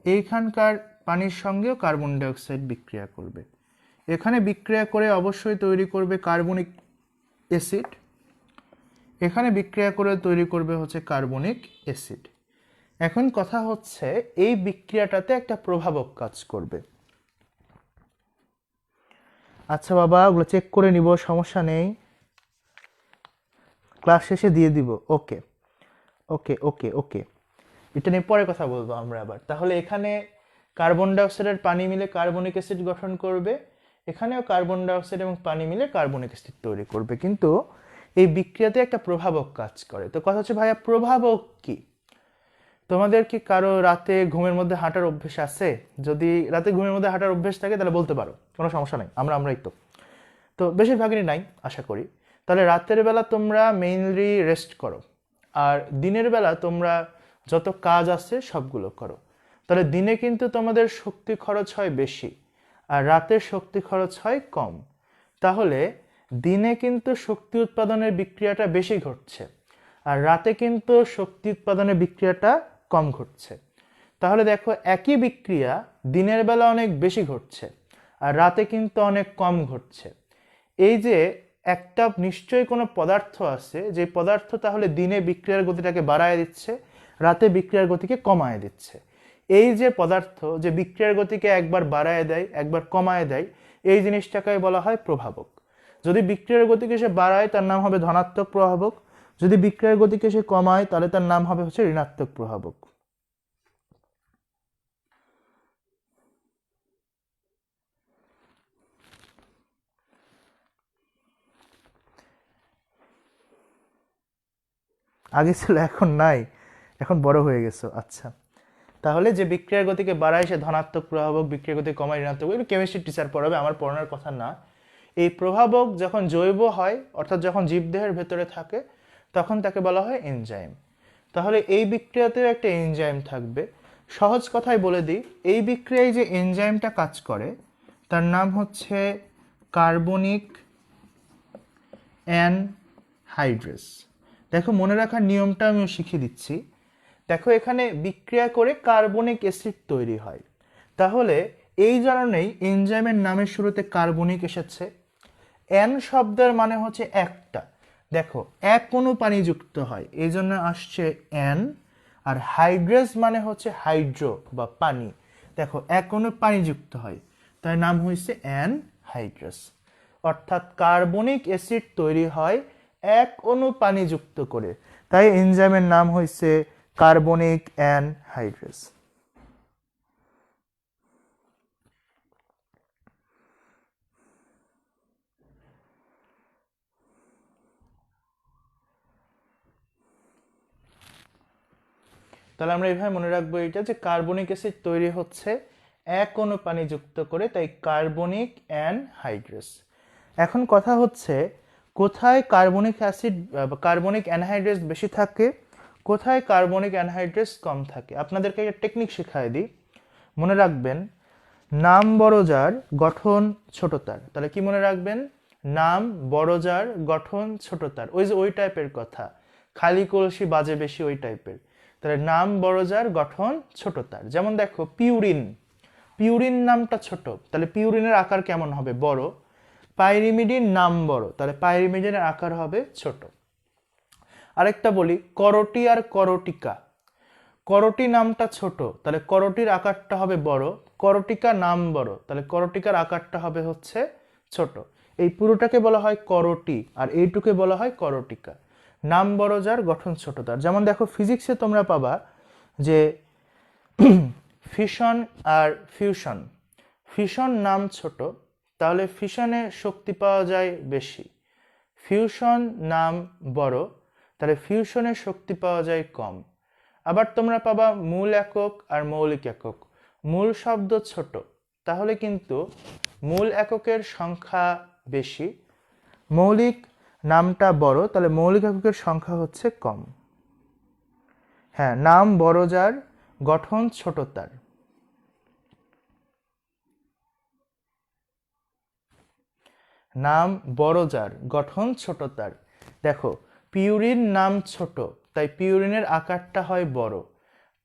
এইখানকার পানির সঙ্গেও কার্বন ডাই অক্সাইড বিক্রিয়া করবে। এখানে বিক্রিয়া করে অবশ্যই তৈরি করবে কার্বনিক অ্যাসিড, এখানে বিক্রিয়া করে তৈরি করবে হচ্ছে কার্বনিক অ্যাসিড। এখন কথা হচ্ছে, এই বিক্রিয়াটাতে একটা প্রভাবক কাজ করবে। আচ্ছা বাবা, ওগুলো চেক করে নিব, সমস্যা নেই, ক্লাস শেষে দিয়ে দিব। ওকে ওকে ওকে ওকে, এটা নিয়ে পরে কথা বলবো আমরা আবার। তাহলে এখানে কার্বন ডাইঅক্সাইডের পানি মিলে কার্বনিক অ্যাসিড গঠন করবে, এখানেও কার্বন ডাইঅক্সাইড এবং পানি মিলে কার্বনিক অ্যাসিড তৈরি করবে, কিন্তু এই বিক্রিয়াতে একটা প্রভাবক কাজ করে। তো কথা হচ্ছে, ভাইয়া প্রভাবক কি? তোমাদের কি কারো রাতে ঘুমের মধ্যে হাঁটার অভ্যেস আছে? যদি রাতে ঘুমের মধ্যে হাঁটার অভ্যেস থাকে তাহলে বলতে পারো, কোনো সমস্যা নাই, আমরাই তো। তো বেশিরভাগেরই নাই আশা করি। তাহলে রাতের বেলা তোমরা মেইনলি রেস্ট করো, আর দিনের বেলা তোমরা যত কাজ আছে সবগুলো করো। তাহলে দিনে কিন্তু তোমাদের শক্তি খরচ হয় বেশি, আর রাতের শক্তি খরচ হয় কম। তো তাহলে দিনে কিন্তু শক্তি উৎপাদনের বিক্রিয়াটা বেশি ঘটছে আর রাতে কিন্তু শক্তি উৎপাদনের বিক্রিয়াটা কম ঘটছে। তাহলে দেখো একই বিক্রিয়া দিনের বেলা অনেক বেশি ঘটছে আর রাতে কিন্তু অনেক কম ঘটছে। এই যে একটা নিশ্চয়ই কোনো পদার্থ আছে যে পদার্থ তাহলে দিনে বিক্রিয়ার গতিটাকে বাড়ায় দিচ্ছে, রাতে বিক্রিয়ার গতিকে কমায় দিচ্ছে। এই যে পদার্থ যে বিক্রিয়ার গতিকে একবার বাড়ায় দেয় একবার কমায় দেয়, এই জিনিসটাকে বলা হয় প্রভাবক। যদি বিক্রিয়ার গতিকে সে বাড়ায় তার নাম হবে ধনাত্মক প্রভাবক, যদি বিক্রিয়ার গতিকে সে কমায় তাহলে তার নাম হবে হচ্ছে ঋণাত্মক প্রভাবক। আগে ছিল এখন নাই, এখন বড় হয়ে গেছো। আচ্ছা, তাহলে যে বিক্রিয়ার গতিকে বাড়ায় সে ধনাত্মক প্রভাবক, বিক্রিয়ার গতি কমায় ঋণাত্মক। এগুলো কেমিস্ট্রি টিচার পড়াবে, আমার পড়ানোর কথা না। এই প্রভাবক যখন জৈব হয় অর্থাৎ যখন জীবদেহের ভেতরে থাকে তখন তাকে বলা হয় এনজাইম। তাহলে এই বিক্রিয়াতেও একটা এনজাইম থাকবে। সহজ কথায় বলে দিই, এই বিক্রিয়ায় যে এনজাইমটা কাজ করে তার নাম হচ্ছে কার্বনিক অ্যানহাইড্রেস। দেখো মনে রাখার নিয়মটা আমি শিখিয়ে দিচ্ছি। দেখো এখানে বিক্রিয়া করে কার্বনিক অ্যাসিড তৈরি হয়, তাহলে এই কারণেই এনজাইমের নামের শুরুতে কার্বনিক এসেছে। অ্যান শব্দের মানে হচ্ছে একটা, দেখো এক অণু পানি যুক্ত হয় এই জন্য আসছে অ্যান। আর হাইড্রেস মানে হচ্ছে হাইড্রো বা পানি, দেখো এক অণু পানি যুক্ত হয় তার নাম হয়েছে অ্যানহাইড্রেস। অর্থাৎ কার্বনিক অ্যাসিড তৈরি হয় এক অণু পানি যুক্ত করে, তাই এনজাইমের নাম হয়েছে কার্বনিক অ্যানহাইড্রেস। তাহলে আমরা এইভাবে মনে রাখবো এটা যে কার্বনিক অ্যাসিড তৈরি হচ্ছে এক অণু পানি যুক্ত করে, তাই কার্বনিক অ্যানহাইড্রেস। এখন কথা হচ্ছে কোথায় কার্বনিক অ্যাসিড কার্বনিক অ্যানহাইড্রেস বেশি থাকে, কোথায় কার্বনিক অ্যানহাইড্রেস কম থাকে। আপনাদেরকে একটা টেকনিক শেখায় দিই, মনে রাখবেন নাম বড় যার গঠন ছোট তার। তাহলে কি মনে রাখবেন, নাম বড় যার গঠন ছোট তার, ওই যে ওই টাইপের কথা, খালি কলসি বাজে বেশি ওই টাইপের। তাহলে নাম বড় যার গঠন ছোট তার। যেমন দেখো পিউরিন, পিউরিন নামটা ছোট তাহলে পিউরিনের আকার কেমন হবে, বড়। পাইরিমিডিন নাম বড় তাহলে পাইরিমিডিনের আকার হবে ছোট। আরেকটা বলি করটি আর করটিকা, করটি নামটা ছোট তাহলে করটির আকারটা হবে বড়, করটিকা নাম বড় তাহলে করটিকার আকারটা হবে হচ্ছে ছোট। এই পুরোটাকে বলা হয় করটি আর এইটুকে বলা হয় করটিকা। নাম বড় যার গঠন ছোট তার। যেমন দেখো ফিজিক্সে তোমরা পাবা যে ফিশন আর ফিউশন, ফিশন নাম ছোট তাহলে ফিশনে শক্তি পাওয়া যায় বেশি, ফিউশন নাম বড় তাহলে ফিউশনে শক্তি পাওয়া যায় কম। আবার তোমরা পাবা মূল একক আর মৌলিক একক, মূল শব্দ ছোট তাহলে কিন্তু মূল এককের সংখ্যা বেশি, মৌলিক নামটা বড় তাহলে মৌলিক এককের সংখ্যা হচ্ছে কম। হ্যাঁ, নাম বড় যার গঠন ছোট তার। নাম বড় যার গঠন ছোট তার। দেখো পিউরিন নাম ছোট তাই পিউরিনের আকারটা হয় বড়,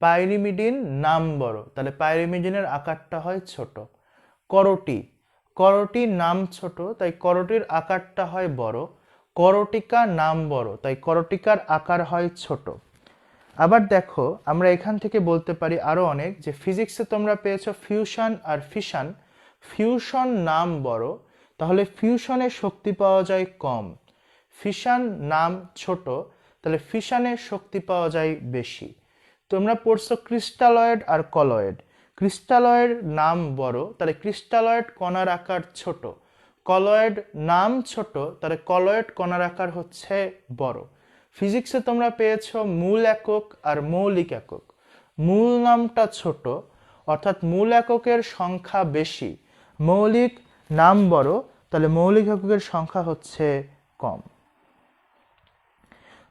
পাইরিমিডিন নাম বড় তাহলে পাইরিমিডিনের আকারটা হয় ছোট। করটি, করটি নাম ছোট তাই করটির আকারটা হয় বড়, করটিকা নাম বড় তাই করটিকার আকার হয় ছোট। আবার দেখো আমরা এখান থেকে বলতে পারি আরো অনেক, যে ফিজিক্সে তোমরা পেয়েছো ফিউশন আর ফিশন, ফিউশন নাম বড় তাহলে ফিউশনে শক্তি পাওয়া যায় কম, ফিশন নাম ছোট তাহলে ফিশনে শক্তি পাওয়া যায় বেশি। তোমরা পড়ছো ক্রিস্টালয়েড আর কলয়েড, ক্রিস্টালয়েড নাম বড় তাহলে ক্রিস্টালয়েড কণার আকার ছোট, কলয়েড নাম ছোট তাহলে কলয়েড কণার আকার হচ্ছে বড়। ফিজিক্সে তোমরা পেয়েছো মূল একক আর মৌলিক একক, মূল নামটা ছোট অর্থাৎ মূল এককের সংখ্যা বেশি, মৌলিক নাম বড় তাহলে মৌলিক এককের সংখ্যা হচ্ছে কম।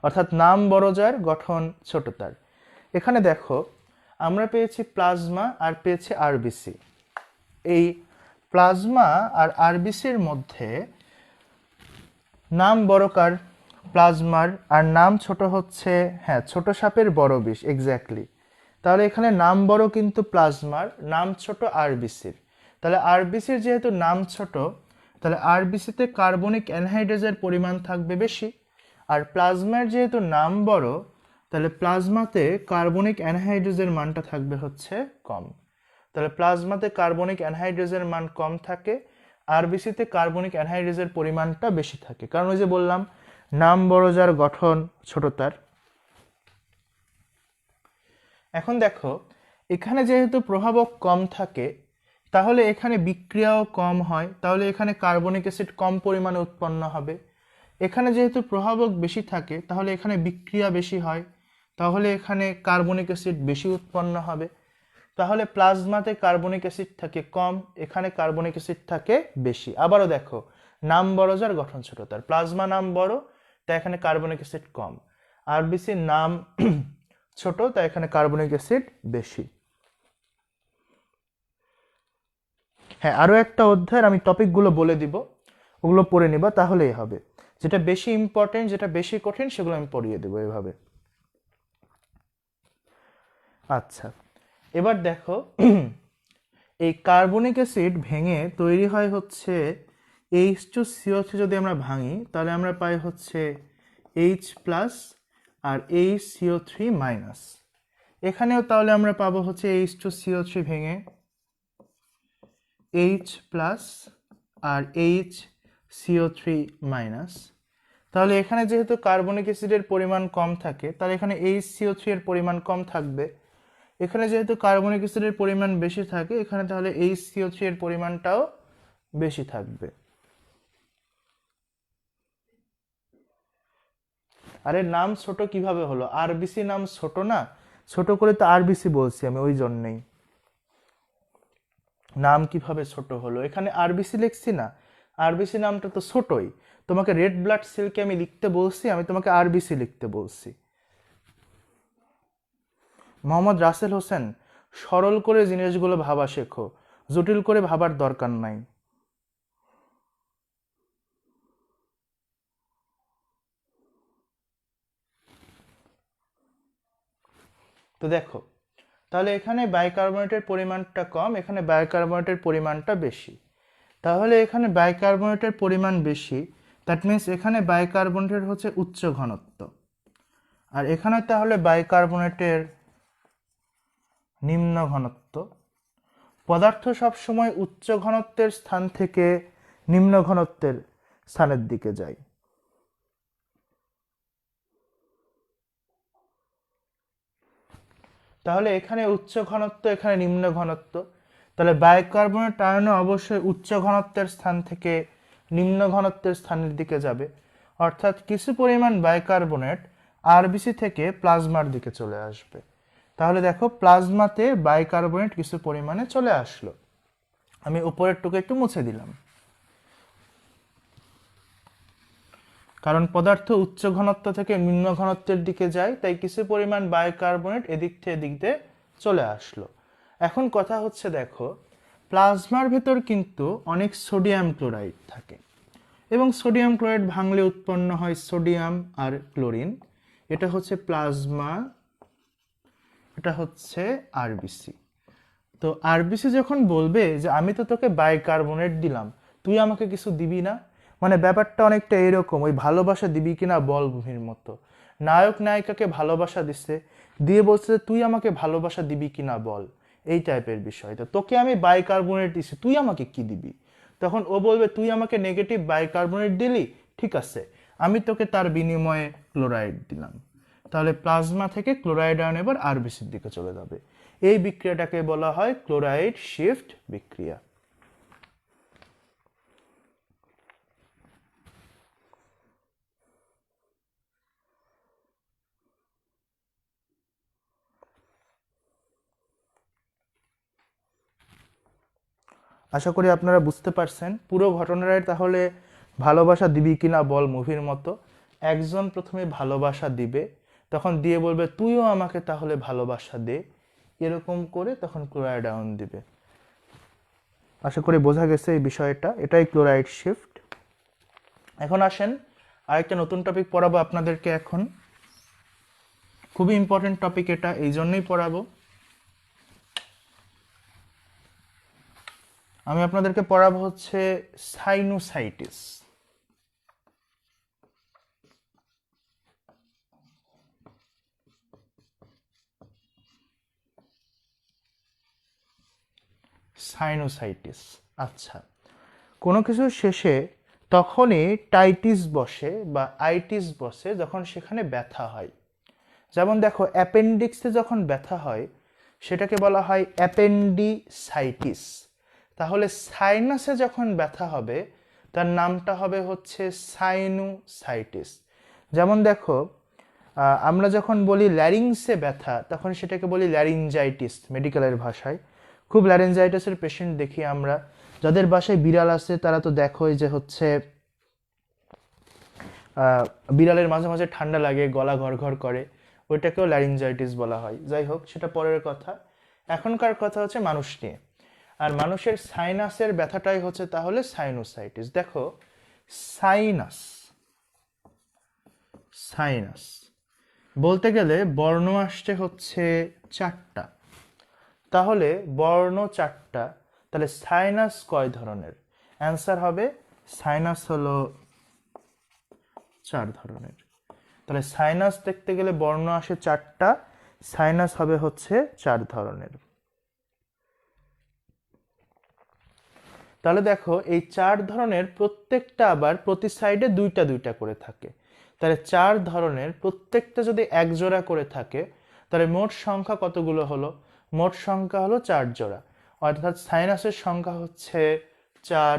অর্থাৎ নাম বড় যার গঠন ছোট তার। এখানে দেখো আমরা পেয়েছি প্লাজমা আর পেয়েছি আরবিসি। এই প্লাজমা আর আরবিসির মধ্যে নাম বড় কার? প্লাজমার। আর নাম ছোট হচ্ছে, হ্যাঁ, ছোট সাপের বড় বিষ, এক্স্যাক্টলি। তাহলে এখানে নাম বড় কিন্তু প্লাজমার, নাম ছোট আরবিসির। তাহলে আরবিসির যেহেতু নাম ছোট, তাহলে আরবিসিতে কার্বনিক অ্যানহাইড্রেজের পরিমাণ থাকবে বেশি। আর প্লাজমার যেহেতু নাম বড়, তাহলে প্লাজমাতে কার্বনিক অ্যানহাইড্রেজের মানটা থাকবে হচ্ছে কম। তাহলে প্লাজমাতে কার্বনিক অ্যানহাইড্রেজের মান কম থাকে, আরবিসিতে কার্বনিক অ্যানহাইড্রেজের পরিমাণটা বেশি থাকে, কারণ ওই যে বললাম নাম বড় যার গঠন ছোট তার। এখন দেখো, এখানে যেহেতু প্রভাবক কম থাকে, তাহলে এখানে বিক্রিয়াও কম হয়, তাহলে এখানে কার্বনিক অ্যাসিড কম পরিমাণে উৎপন্ন হবে। এখানে যেহেতু প্রভাবক বেশি থাকে, তাহলে এখানে বিক্রিয়া বেশি হয়, তাহলে এখানে কার্বনিক অ্যাসিড বেশি উৎপন্ন হবে। তাহলে প্লাজমাতে কার্বনিক অ্যাসিড থাকে কম, এখানে কার্বনিক অ্যাসিড থাকে বেশি। আবারও দেখো, নাম বড় যার গঠন ছোট তার, প্লাজমা নাম বড় তাই এখানে কার্বনিক অ্যাসিড কম, আরবিসির নাম ছোট তাই এখানে কার্বনিক অ্যাসিড বেশি। হ্যাঁ, আরও একটা অধ্যায়ের আমি টপিকগুলো বলে দিব, ওগুলো পড়ে নিবা তাহলেই হবে। যেটা বেশি ইম্পর্টেন্ট, যেটা বেশি কঠিন, সেগুলো আমি পড়িয়ে দেবো এভাবে। আচ্ছা, এবার দেখো, এই কার্বনিক অ্যাসিড ভেঙে তৈরি হয় হচ্ছে H2CO3। যদি আমরা ভাঙি তাহলে আমরা পাই হচ্ছে H প্লাস আর HCO3 মাইনাস। এখানেও তাহলে আমরা পাবো হচ্ছে H2CO3 ভেঙে H প্লাস আর HCO3 মাইনাস। তাহলে এখানে যেহেতু কার্বনিক অ্যাসিডের পরিমাণ কম থাকে, তাহলে এখানে HCO3 এর পরিমাণ কম থাকবে। এখানে যেহেতু কার্বনিক অ্যাসিডের পরিমাণ বেশি থাকে, এখানে তাহলে HCO3 এর পরিমাণটাও বেশি থাকবে। আরে নাম ছোট কিভাবে হলো? আরবিসি নাম ছোট না? ছোট করে তো আরবিসি বলছি আমি, ওই জন্যই। নাম কিভাবে ছোট হলো? এখানে আরবিসি লিখছি না, আরবিসি নামটা তো ছোটই। তোমাকে রেড ব্লাড সেলকে আমি লিখতে বলছি, আমি তোমাকে আরবিসি লিখতে বলছি। মোহাম্মদ রাসেল হোসেন, সরল করে জিনিসগুলো ভাবা শেখো, জটিল করে ভাবার দরকার নাই। তো দেখো, তাহলে এখানে বাইকার্বনেটের পরিমাণটা কম, এখানে বাইকার্বনেটের পরিমাণটা বেশি। তাহলে এখানে বাইকার্বনেটের পরিমাণ বেশি, দ্যাট মিনস এখানে বাইকার্বনেটের হচ্ছে উচ্চ ঘনত্ব, আর এখানে তাহলে বাইকার্বনেটের নিম্ন ঘনত্ব। পদার্থ সবসময় উচ্চ ঘনত্বের স্থান থেকে নিম্ন ঘনত্বের স্থানের দিকে যায়। তাহলে এখানে উচ্চ ঘনত্ব, এখানে নিম্ন ঘনত্ব, তাহলে বাইকার্বনেট আয়নও অবশ্যই উচ্চ ঘনত্বের স্থান থেকে নিম্ন ঘনত্বের স্থানের দিকে যাবে। অর্থাৎ কিছু পরিমাণ বাইকার্বনেট আরবিসি থেকে প্লাজমার দিকে চলে আসবে। তাহলে দেখো, প্লাজমাতে বাইকার্বনেট কিছু পরিমাণে চলে আসলো। আমি উপরের টুকু একটু মুছে দিলাম, কারণ পদার্থ উচ্চ ঘনত্ব থেকে নিম্ন ঘনত্বের দিকে যায়, তাই কিছু পরিমাণ বাইকার্বনেট এদিক থেকে এদিক দিয়ে চলে আসলো। এখন কথা হচ্ছে, দেখো, প্লাজমার ভেতর কিন্তু অনেক সোডিয়াম ক্লোরাইড থাকে, এবং সোডিয়াম ক্লোরাইড ভাঙলে উৎপন্ন হয় সোডিয়াম আর ক্লোরিন। এটা হচ্ছে প্লাজমা, এটা হচ্ছে আরবিসি। তো আরবিসি যখন বলবে যে আমি তো তোকে বাইকার্বনেট দিলাম, তুই আমাকে কিছু দিবি না, মানে ব্যাপারটা অনেকটা এরকম, ওই ভালোবাসা দিবি কিনা বল মুভির মতো। নায়ক নায়িকাকে ভালোবাসা দিচ্ছে, দিয়ে বলছে তুই আমাকে ভালোবাসা দিবি কিনা বল, এই টাইপের বিষয়। তো তোকে আমি বাইকার্বনেট দিছি, তুই আমাকে কি দিবি? তখন ও বলবে তুই আমাকে নেগেটিভ বাইকার্বনেট দিলি, ঠিক আছে, আমি তোকে তার বিনিময়ে ক্লোরাইড দিলাম। তাহলে প্লাজমা থেকে ক্লোরাইড আয়ন এবার আরবিসির দিকে চলে যাবে। এই বিক্রিয়াটাকে বলা হয় ক্লোরাইড শিফট বিক্রিয়া। আশা করি আপনারা বুঝতে পারছেন পুরো ঘটনাটাই। তাহলে ভালোবাসা দিবি কিনা বল মুভির মতো, একজন প্রথমে ভালোবাসা দিবে, তখন দিয়ে বলবে তুইও আমাকে তাহলে ভালোবাসা দে, এরকম করে তখন ক্লোরাইড আয়ন দিবে। আশা করি বোঝা গেছে এই বিষয়টা, এটাই ক্লোরাইড শিফট। এখন আসেন আরেকটা নতুন টপিক পড়াবো আপনাদেরকে এখন, খুবই ইম্পর্টেন্ট টপিক এটা, এই জন্যই পড়াবো। আমি আপনাদেরকে পড়াবো হচ্ছে সাইনোসাইটিস। সাইনোসাইটিস। আচ্ছা, কোনো কিছুর শেষে তখনই টাইটিস বসে বা আইটিস বসে যখন সেখানে ব্যথা হয়। যেমন দেখো, অ্যাপেন্ডিক্সে যখন ব্যথা হয় সেটাকে বলা হয় অ্যাপেন্ডিসাইটিস। তাহলে সাইনাসে যখন ব্যথা হবে তার নামটা হবে হচ্ছে সাইনোসাইটিস। যেমন দেখো, আমরা যখন বলি ল্যারিংসে ব্যথা তখন সেটাকে বলি ল্যারিঞ্জাইটিস মেডিকেলের ভাষায়। খুব ল্যারিঞ্জাইটিসের পেশেন্ট দেখি আমরা, যাদের বাসায় বিড়াল আছে তারা তো দেখোই যে হচ্ছে বিড়ালের মাঝে মাঝে ঠান্ডা লাগে, গলা ঘর ঘর করে, ওইটাকেও ল্যারিঞ্জাইটিস বলা হয়। যাই হোক, সেটা পরের কথা। এখনকার কথা হচ্ছে মানুষ নিয়ে। আর মানুষের সাইনাসের ব্যথাটাই হচ্ছে তাহলে সাইনোসাইটিস। দেখো, সাইনাস, সাইনাস বলতে গেলে বর্ণ আসছে হচ্ছে 4টা। তাহলে বর্ণ 4টা, তাহলে সাইনাস কয় ধরনের? অ্যান্সার হবে সাইনাস হলো 4 ধরনের। তাহলে সাইনাস দেখতে গেলে বর্ণ আসে 4টা, সাইনাস হবে হচ্ছে 4 ধরনের। তাহলে দেখো, এই 4 ধরনের প্রত্যেকটা আবার প্রতি সাইডে 2টা 2টা করে থাকে। তাহলে 4 ধরনের প্রত্যেকটা যদি 1 জোড়া করে থাকে, তাহলে মোট সংখ্যা কতগুলো হলো? মোট সংখ্যা হলো 4 জোড়া। অর্থাৎ সাইনাসের সংখ্যা হচ্ছে 4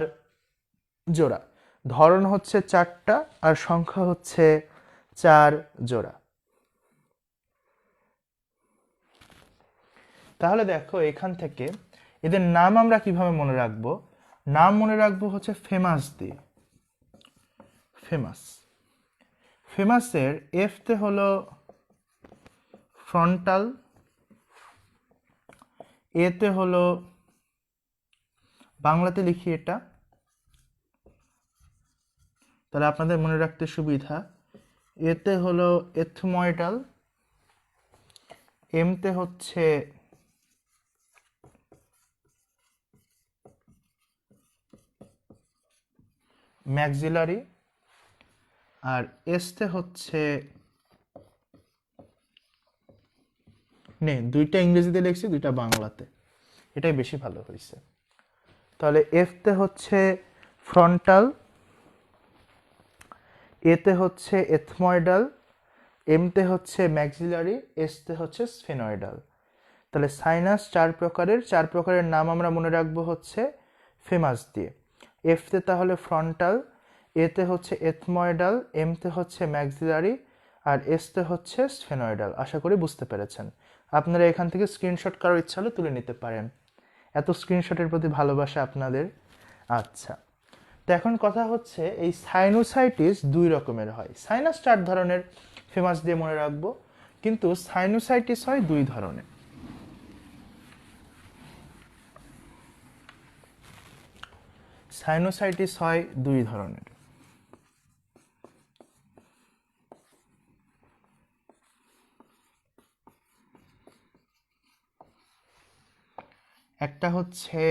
জোড়া। ধরন হচ্ছে 4টা আর সংখ্যা হচ্ছে 4 জোড়া। তাহলে দেখো, এখান থেকে এদের নাম আমরা কিভাবে মনে রাখবো? নাম মনে রাখবো হচ্ছে ফেমাস দিয়ে। ফেমাস, ফেমাসের এফতে হলো ফ্রন্টাল, এতে হলো, বাংলাতে লিখি এটা তাহলে আপনাদের মনে রাখতে সুবিধা, এতে হলো এথময়েডাল, এমতে হচ্ছে ম্যাক্সিলারি, আর এসতে হচ্ছে, নে 2টা ইংরেজিতে লিখছি 2টা বাংলাতে, এটাই বেশি ভালো হয়েছে। তাহলে এফতে হচ্ছে ফ্রন্টাল, এতে হচ্ছে এথময়েডাল, এমতে হচ্ছে ম্যাক্সিলারি, এসতে হচ্ছে স্ফেনয়েডাল। তাহলে সাইনাস 4 প্রকারের, 4 প্রকারের নাম আমরা মনে রাখবো হচ্ছে ফেমাস দিয়ে। এফতে তাহলে ফ্রন্টাল, এতে হচ্ছে এথময়েডাল, এমতে হচ্ছে ম্যাক্সিলারি, আর এসতে হচ্ছে স্ফেনয়েডাল। আশা করি বুঝতে পেরেছেন। আপনারা এখান থেকে স্ক্রিনশট করার ইচ্ছা হলে তুলে নিতে পারেন, এত স্ক্রিনশটের প্রতি ভালোবাসা আপনাদের। আচ্ছা, তো এখন কথা হচ্ছে এই সাইনোসাইটিস 2 রকমের হয়। সাইনাস 4 ধরনের, ফেমাস দিয়ে মনে রাখবো, কিন্তু সাইনোসাইটিস হয় 2 ধরনের। সাইনোসাইটিস হয় 2 ধরনের। একটা হচ্ছে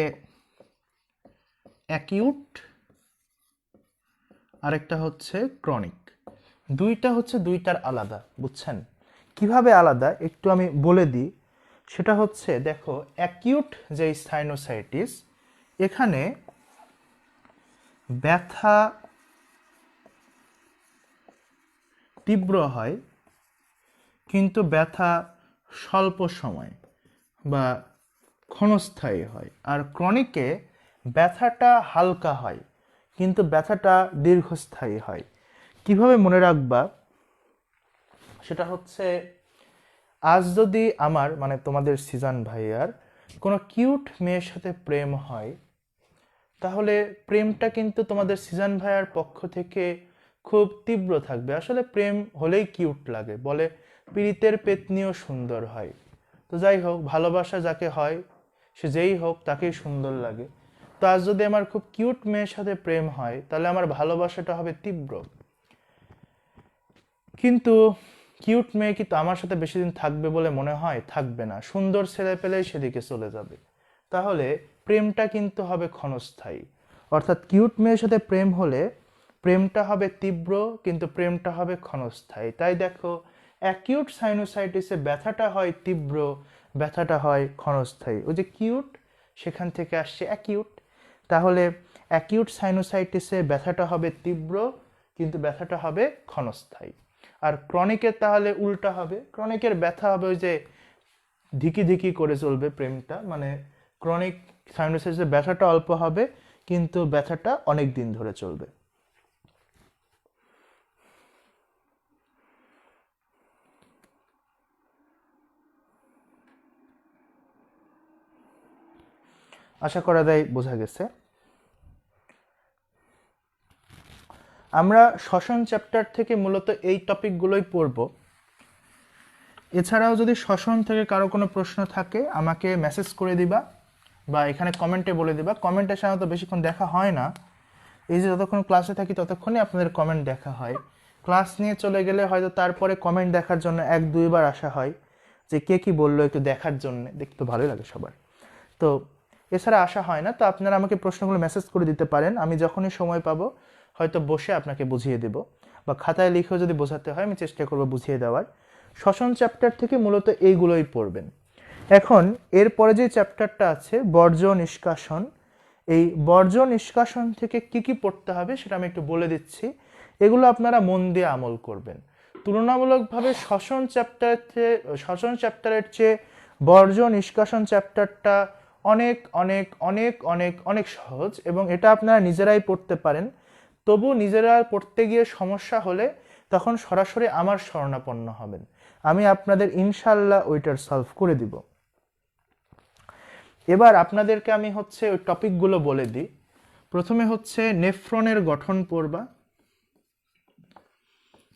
অ্যাকিউট, আরেকটা হচ্ছে ক্রনিক। 2টা হচ্ছে 2টার আলাদা, বুঝছেন? কিভাবে আলাদা একটু আমি বলে দিই। সেটা হচ্ছে, দেখো, অ্যাকিউট যে সাইনোসাইটিস, এখানে ব্যথা তীব্র হয় কিন্তু ব্যথা স্বল্প সময় বা ক্ষণস্থায়ী হয়। আর ক্রনিকে ব্যথাটা হালকা হয় কিন্তু ব্যথাটা দীর্ঘস্থায়ী হয়। কিভাবে মনে রাখবা? সেটা হচ্ছে, আজ যদি আমার মানে তোমাদের সিজান ভাইয়ার কোনো কিউট মেয়ের সাথে প্রেম হয়, তাহলে প্রেমটা কিন্তু তোমাদের সিজান ভাইয়ার পক্ষ থেকে খুব তীব্র থাকবে। আসলে প্রেম হলেই কিউট লাগে, বলে পীড়িতের পেতনিও সুন্দর হয়। তো যাই হোক, ভালোবাসা যাকে হয় সে যেই হোক তাকেই সুন্দর লাগে। তো আজ যদি আমার খুব কিউট মেয়ের সাথে প্রেম হয়, তাহলে আমার ভালোবাসাটা হবে তীব্র। কিন্তু কিউট মেয়ে কি তো আমার সাথে বেশি দিন থাকবে বলে মনে হয়? থাকবে না। সুন্দর ছেলে পেলেই সেদিকে চলে যাবে। তাহলে প্রেমটা কিন্তু হবে ক্ষণস্থায়ী। অর্থাৎ কিউট মেয়ের সাথে প্রেম হলে প্রেমটা হবে তীব্র, কিন্তু প্রেমটা হবে ক্ষণস্থায়ী। তাই দেখো, অ্যাকিউট সাইনোসাইটিসে ব্যথাটা হয় তীব্র, ব্যথাটা হয় ক্ষণস্থায়ী। ওই যে কিউট, সেখান থেকে আসছে অ্যাকিউট। তাহলে অ্যাকিউট সাইনোসাইটিসে ব্যথাটা হবে তীব্র, কিন্তু ব্যথাটা হবে ক্ষণস্থায়ী। আর ক্রনিকের তাহলে উল্টা হবে। ক্রনিকের ব্যথা হবে ওই যে ধিকি ধিকি করে চলবে প্রেমটা, মানে ক্রনিক সাইনোসাইটিসের ব্যথাটা অল্প হবে, কিন্তু ব্যথাটা অনেক দিন ধরে চলবে। আশা করা যায় বোঝা গেছে। আমরা শ্বসন চ্যাপ্টার থেকে মূলত এই টপিকগুলোই পড়ব। এছাড়াও যদি শ্বসন থেকে কারো কোনো প্রশ্ন থাকে আমাকে মেসেজ করে দিবা, বা এখানে কমেন্টে বলে দিবা। কমেন্টে সাধারণত বেশিক্ষণ দেখা হয় না। এই যে যতক্ষণ ক্লাসে থাকি ততক্ষণই আপনাদের কমেন্ট দেখা হয়। ক্লাস নিয়ে চলে গেলে হয়তো তারপরে কমেন্ট দেখার জন্য 1-2 বার আসা হয়, যে কে কি বললো একটু দেখার জন্য। দেখতে ভালোই লাগে সবার। তো এছাড়া আসা হয় না। তো আপনারা আমাকে প্রশ্নগুলো মেসেজ করে দিতে পারেন। আমি যখনই সময় পাবো হয়তো বসে আপনাকে বুঝিয়ে দেব, বা খাতায় লিখেও যদি বোঝাতে হয় আমি চেষ্টা করবো বুঝিয়ে দেওয়ার। শ্বসন চ্যাপ্টার থেকে মূলত এইগুলোই পড়বেন। এখন এরপরে যে চ্যাপ্টারটা আছে বর্জ্য নিষ্কাশন, এই বর্জ্য নিষ্কাশন থেকে কি কি পড়তে হবে সেটা আমি একটু বলে দিচ্ছি। এগুলো আপনারা মন দিয়ে আমল করবেন। তুলনামূলকভাবে শ্বসন চ্যাপ্টারের চেয়ে বর্জ্য নিষ্কাশন চ্যাপ্টারটা অনেক অনেক অনেক অনেক অনেক সহজ, এবং এটা আপনারা নিজেরাই পড়তে পারেন। তবু নিজেরা পড়তে গিয়ে সমস্যা হলে তখন সরাসরি আমার শরণাপন্ন হবেন। আমি আপনাদের ইনশাল্লাহ ওইটার সলভ করে দিব। এবার আপনাদেরকে আমি ওই টপিকগুলো বলে দিই। প্রথমে নেফ্রনের গঠন পড়বা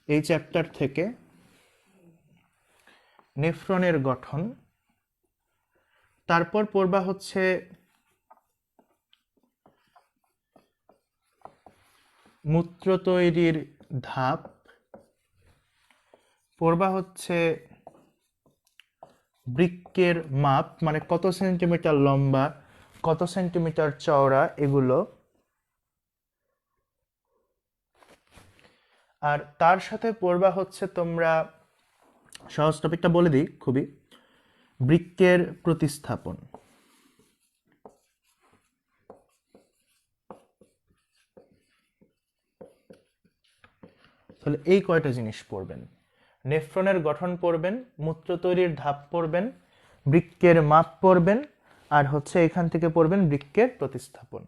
এই চ্যাপ্টার থেকে, নেফ্রনের গঠন। তারপর পড়বা মূত্র তৈরির ধাপ। পড়বা বৃক্কের মাপ, মানে কত সেন্টিমিটার লম্বা, কত সেন্টিমিটার চওড়া এগুলো। আর তার সাথে পড়বা তোমরা, সহজ টপিকটা বলে দিই খুবই, বৃক্কের প্রতিস্থাপন। তাহলে এই কয়টা জিনিস পড়বেন। নেফ্রনের গঠন পড়বেন, মূত্র তৈরির ধাপ পড়বেন, বৃক্কের মাপ পড়বেন, আর এখান থেকে পড়বেন বৃক্কের প্রতিস্থাপন।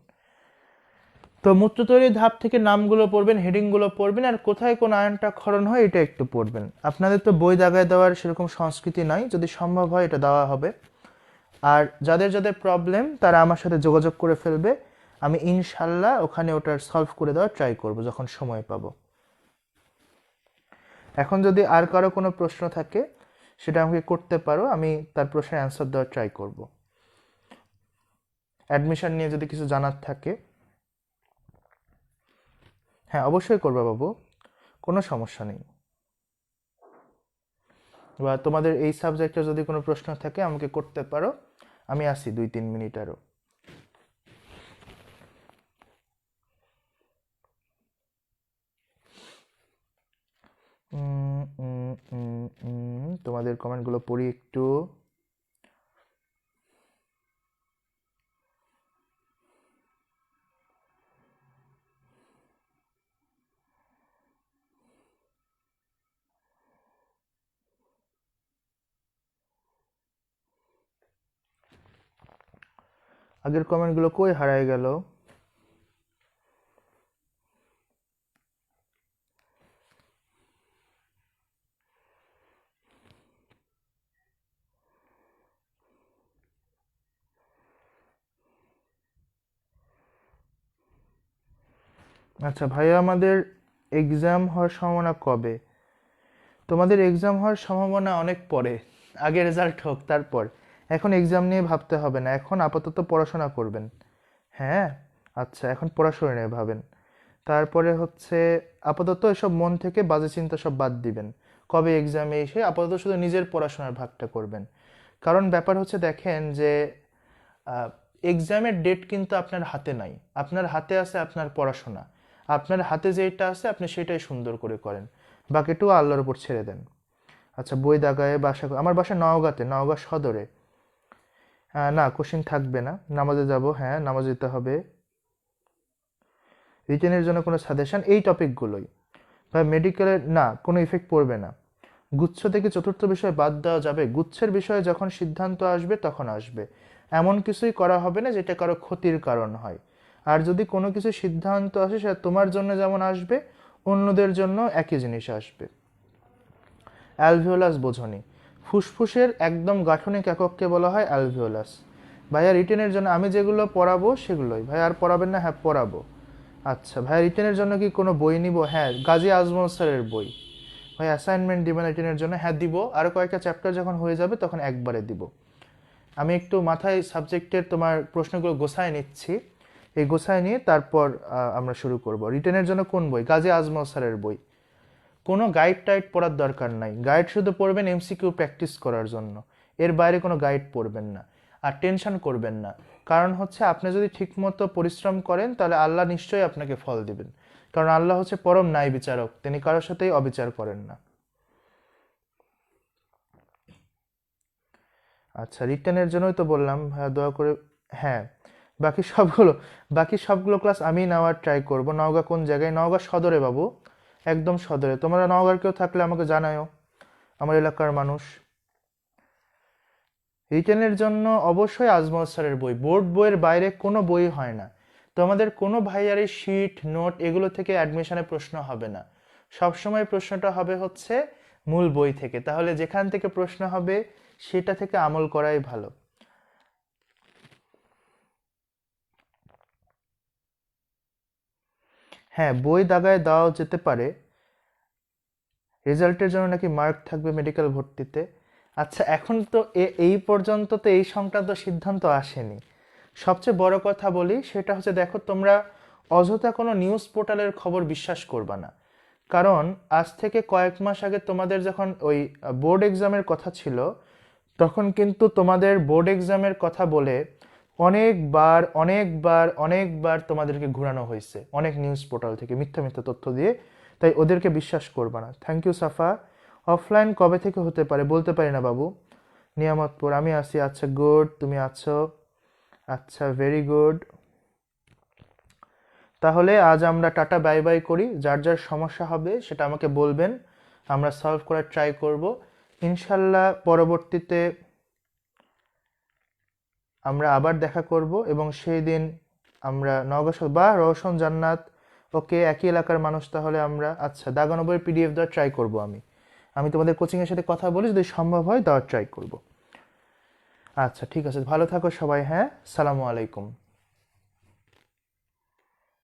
তো মূত্র তৈরির ধাপ থেকে নামগুলো পড়বেন, হেডিংগুলো পড়বেন, আর কোথায় কোন আয়নটা ক্ষরণ হয় এটা একটু পড়বেন। আপনাদের তো বই দাগায় দেওয়ার সেরকম সংস্কৃতি নাই, যদি সম্ভব হয় এটা দেওয়া হবে। আর যাদের যাদের প্রবলেম তারা আমার সাথে যোগাযোগ করে ফেলবে, আমি ইনশাল্লাহ ওখানে ওটার সলভ করে দেওয়ার ট্রাই করব যখন সময় পাবো। এখন যদি আর কারো কোনো প্রশ্ন থাকে সেটা আমাকে করতে পারো, আমি তার প্রশ্নের অ্যান্সার দেওয়ার ট্রাই করব। অ্যাডমিশন নিয়ে যদি কিছু জানার থাকে, হ্যাঁ অবশ্যই করবে বাবু, কোনো সমস্যা নেই। বা তোমাদের এই সাবজেক্টে যদি কোনো প্রশ্ন থাকে আমাকে করতে পারো, আমি আসি 2-3 মিনিট আরও। তোমাদের কমেন্টগুলো পড়ি একটু। আগের কমেন্টগুলো কই হারায় গেল? আচ্ছা ভাইয়া, আমাদের এক্সাম হওয়ার সম্ভাবনা কবে? তোমাদের এক্সাম হওয়ার সম্ভাবনা অনেক পরে, আগে রেজাল্ট হোক তারপর। এখন এক্সাম নিয়ে ভাবতে হবে না, এখন আপাতত পড়াশোনা করবেন। হ্যাঁ, আচ্ছা এখন পড়াশোনা নিয়ে ভাবেন। তারপরে হচ্ছে আপাতত এসব মন থেকে বাজে চিন্তা সব বাদ দিবেন। কবে এক্সামে এসে আপাতত শুধু নিজের পড়াশোনার ভাগটা করবেন। কারণ ব্যাপার হচ্ছে দেখেন যে এক্সামের ডেট কিন্তু আপনার হাতে নাই, আপনার হাতে আছে আপনার পড়াশোনা। আপনার হাতে যেটা আছে আপনি সেটাই সুন্দর করে করেন, বাকিটুকু আল্লাহর উপর ছেড়ে দেন। আচ্ছা, বই দাগায় বাসা, আমার বাসা নওগাঁতে, নওগাঁ সদরে। না, কোশ্চিন থাকবে না, নামাজে যাব, হ্যাঁ নামাজে যেতে হবে। রিটেনের জন্য কোনো সাজেশন? এই টপিকগুলোই বা মেডিকেলের না, কোনো ইফেক্ট পড়বে না। গুচ্ছ থেকে চতুর্থ বিষয় বাদ দেওয়া যাবে? গুচ্ছের বিষয়ে যখন সিদ্ধান্ত আসবে তখন আসবে, এমন কিছুই করা হবে না যেটা কারো ক্ষতির কারণ হয়। আর যদি কোনো কিছু সিদ্ধান্ত আসে সেটা তোমার জন্য যেমন আসবে অন্যদের জন্য একই জিনিস আসবে। অ্যালভিওলাস বোঝনি? ফুসফুসের একদম গাঠনিক একককে বলা হয় অ্যালভিওলাস। ভাইয়া রিটেনের জন্য আমি যেগুলো পড়াবো সেগুলোই। ভাই আর পড়াবেন না? হ্যাঁ পড়াবো। আচ্ছা ভাইয়া, রিটেনের জন্য কি কোনো বই নিব? হ্যাঁ, গাজী আজমল স্যারের বই। ভাই অ্যাসাইনমেন্ট দিবেন রিটেনের জন্য? হ্যাঁ দিব, আরও কয়েকটা চ্যাপ্টার যখন হয়ে যাবে তখন একবারে দিব। আমি একটু মাথায় সাবজেক্টের তোমার প্রশ্নগুলো গোছায় নিচ্ছি, এই গোছায় নিয়ে তারপর আমরা শুরু করব। রিটেনের জন্য কোন বই? গাজী আজমল স্যারের বই। কোনো গাইড টাইড পড়ার দরকার নাই, গাইড শুধু পড়বেন এমসিকিউ প্র্যাকটিস করার জন্য, এর বাইরে কোনো গাইড পড়বেন না। আর টেনশন করবেন না, কারণ হচ্ছে আপনি যদি ঠিকমতো পরিশ্রম করেন তাহলে আল্লাহ নিশ্চয়ই আপনাকে ফল দিবেন, কারণ আল্লাহ হচ্ছে পরম ন্যায় বিচারক, তিনি কারোর সাথেই অবিচার করেন না। আচ্ছা, রিটেনের জন্যই তো বললাম ভাইয়া দোয়া করে। হ্যাঁ, বাকি সবগুলো বাকি সবগুলো ক্লাস আমি নেওয়ার ট্রাই করব। নওগাঁ কোন জায়গায়? নওগাঁ সদরে বাবু, একদম সদরে। তোমরা নওগাঁর কেউ থাকলে আমাকে জানাও, আমার এলাকার মানুষ। রিটেনের জন্য অবশ্যই আজমল স্যারের বই, বোর্ড বইয়ের বাইরে কোনো বই হয় না। তোমাদের কোনো ভাইয়ারের শিট নোট এগুলো থেকে অ্যাডমিশনে প্রশ্ন হবে না, সবসময় প্রশ্নটা হবে হচ্ছে মূল বই থেকে। তাহলে যেখান থেকে প্রশ্ন হবে সেটা থেকে আমল করাই ভালো। হ্যাঁ, বই দাগায় দেওয়া যেতে পারে। রেজাল্টের জন্য নাকি মার্ক থাকবে মেডিকেল ভর্তিতে? আচ্ছা, এখন তো এই পর্যন্ত তো এই সংক্রান্ত সিদ্ধান্ত আসেনি। সবচেয়ে বড় কথা বলি, সেটা হচ্ছে দেখো, তোমরা অযথা কোনো নিউজ পোর্টালের খবর বিশ্বাস করবা না। কারণ আজ থেকে কয়েক মাস আগে তোমাদের যখন ওই বোর্ড এক্সামের কথা ছিল, তখন কিন্তু তোমাদের বোর্ড এক্সামের কথা বলে অনেকবার অনেকবার অনেকবার তোমাদেরকে ঘোরানো হয়েছে অনেক নিউজ পোর্টাল থেকে মিথ্যা মিথ্যা তথ্য দিয়ে। তাই ওদেরকে বিশ্বাস করবা না। Thank you Safa. অফলাইন কবে থেকে হতে পারে? বলতে পারি না বাবু। নিয়ামতপুর, আমি আছি। আচ্ছা গুড, তুমি আছো? আচ্ছা, ভেরি গুড। তাহলে আজ আমরা টাটা বাই বাই করি। যার যার সমস্যা হবে সেটা আমাকে বলবেন, আমরা সলভ করার ট্রাই করব ইনশাল্লাহ। পরবর্তীতে আমরা আবার দেখা করব এবং সেই দিন আমরা নওগাঁ বা রওশন জান্নাত, ওকে একই এলাকার মানুষ তাহলে আমরা। আচ্ছা, দাগানবের পিডিএফ দেওয়ার ট্রাই করব। আমি তোমাদের কোচিংয়ের সাথে কথা বলি, যদি সম্ভব হয় দেওয়ার ট্রাই করব। আচ্ছা ঠিক আছে, ভালো থাকো সবাই। হ্যাঁ, সালামু আলাইকুম।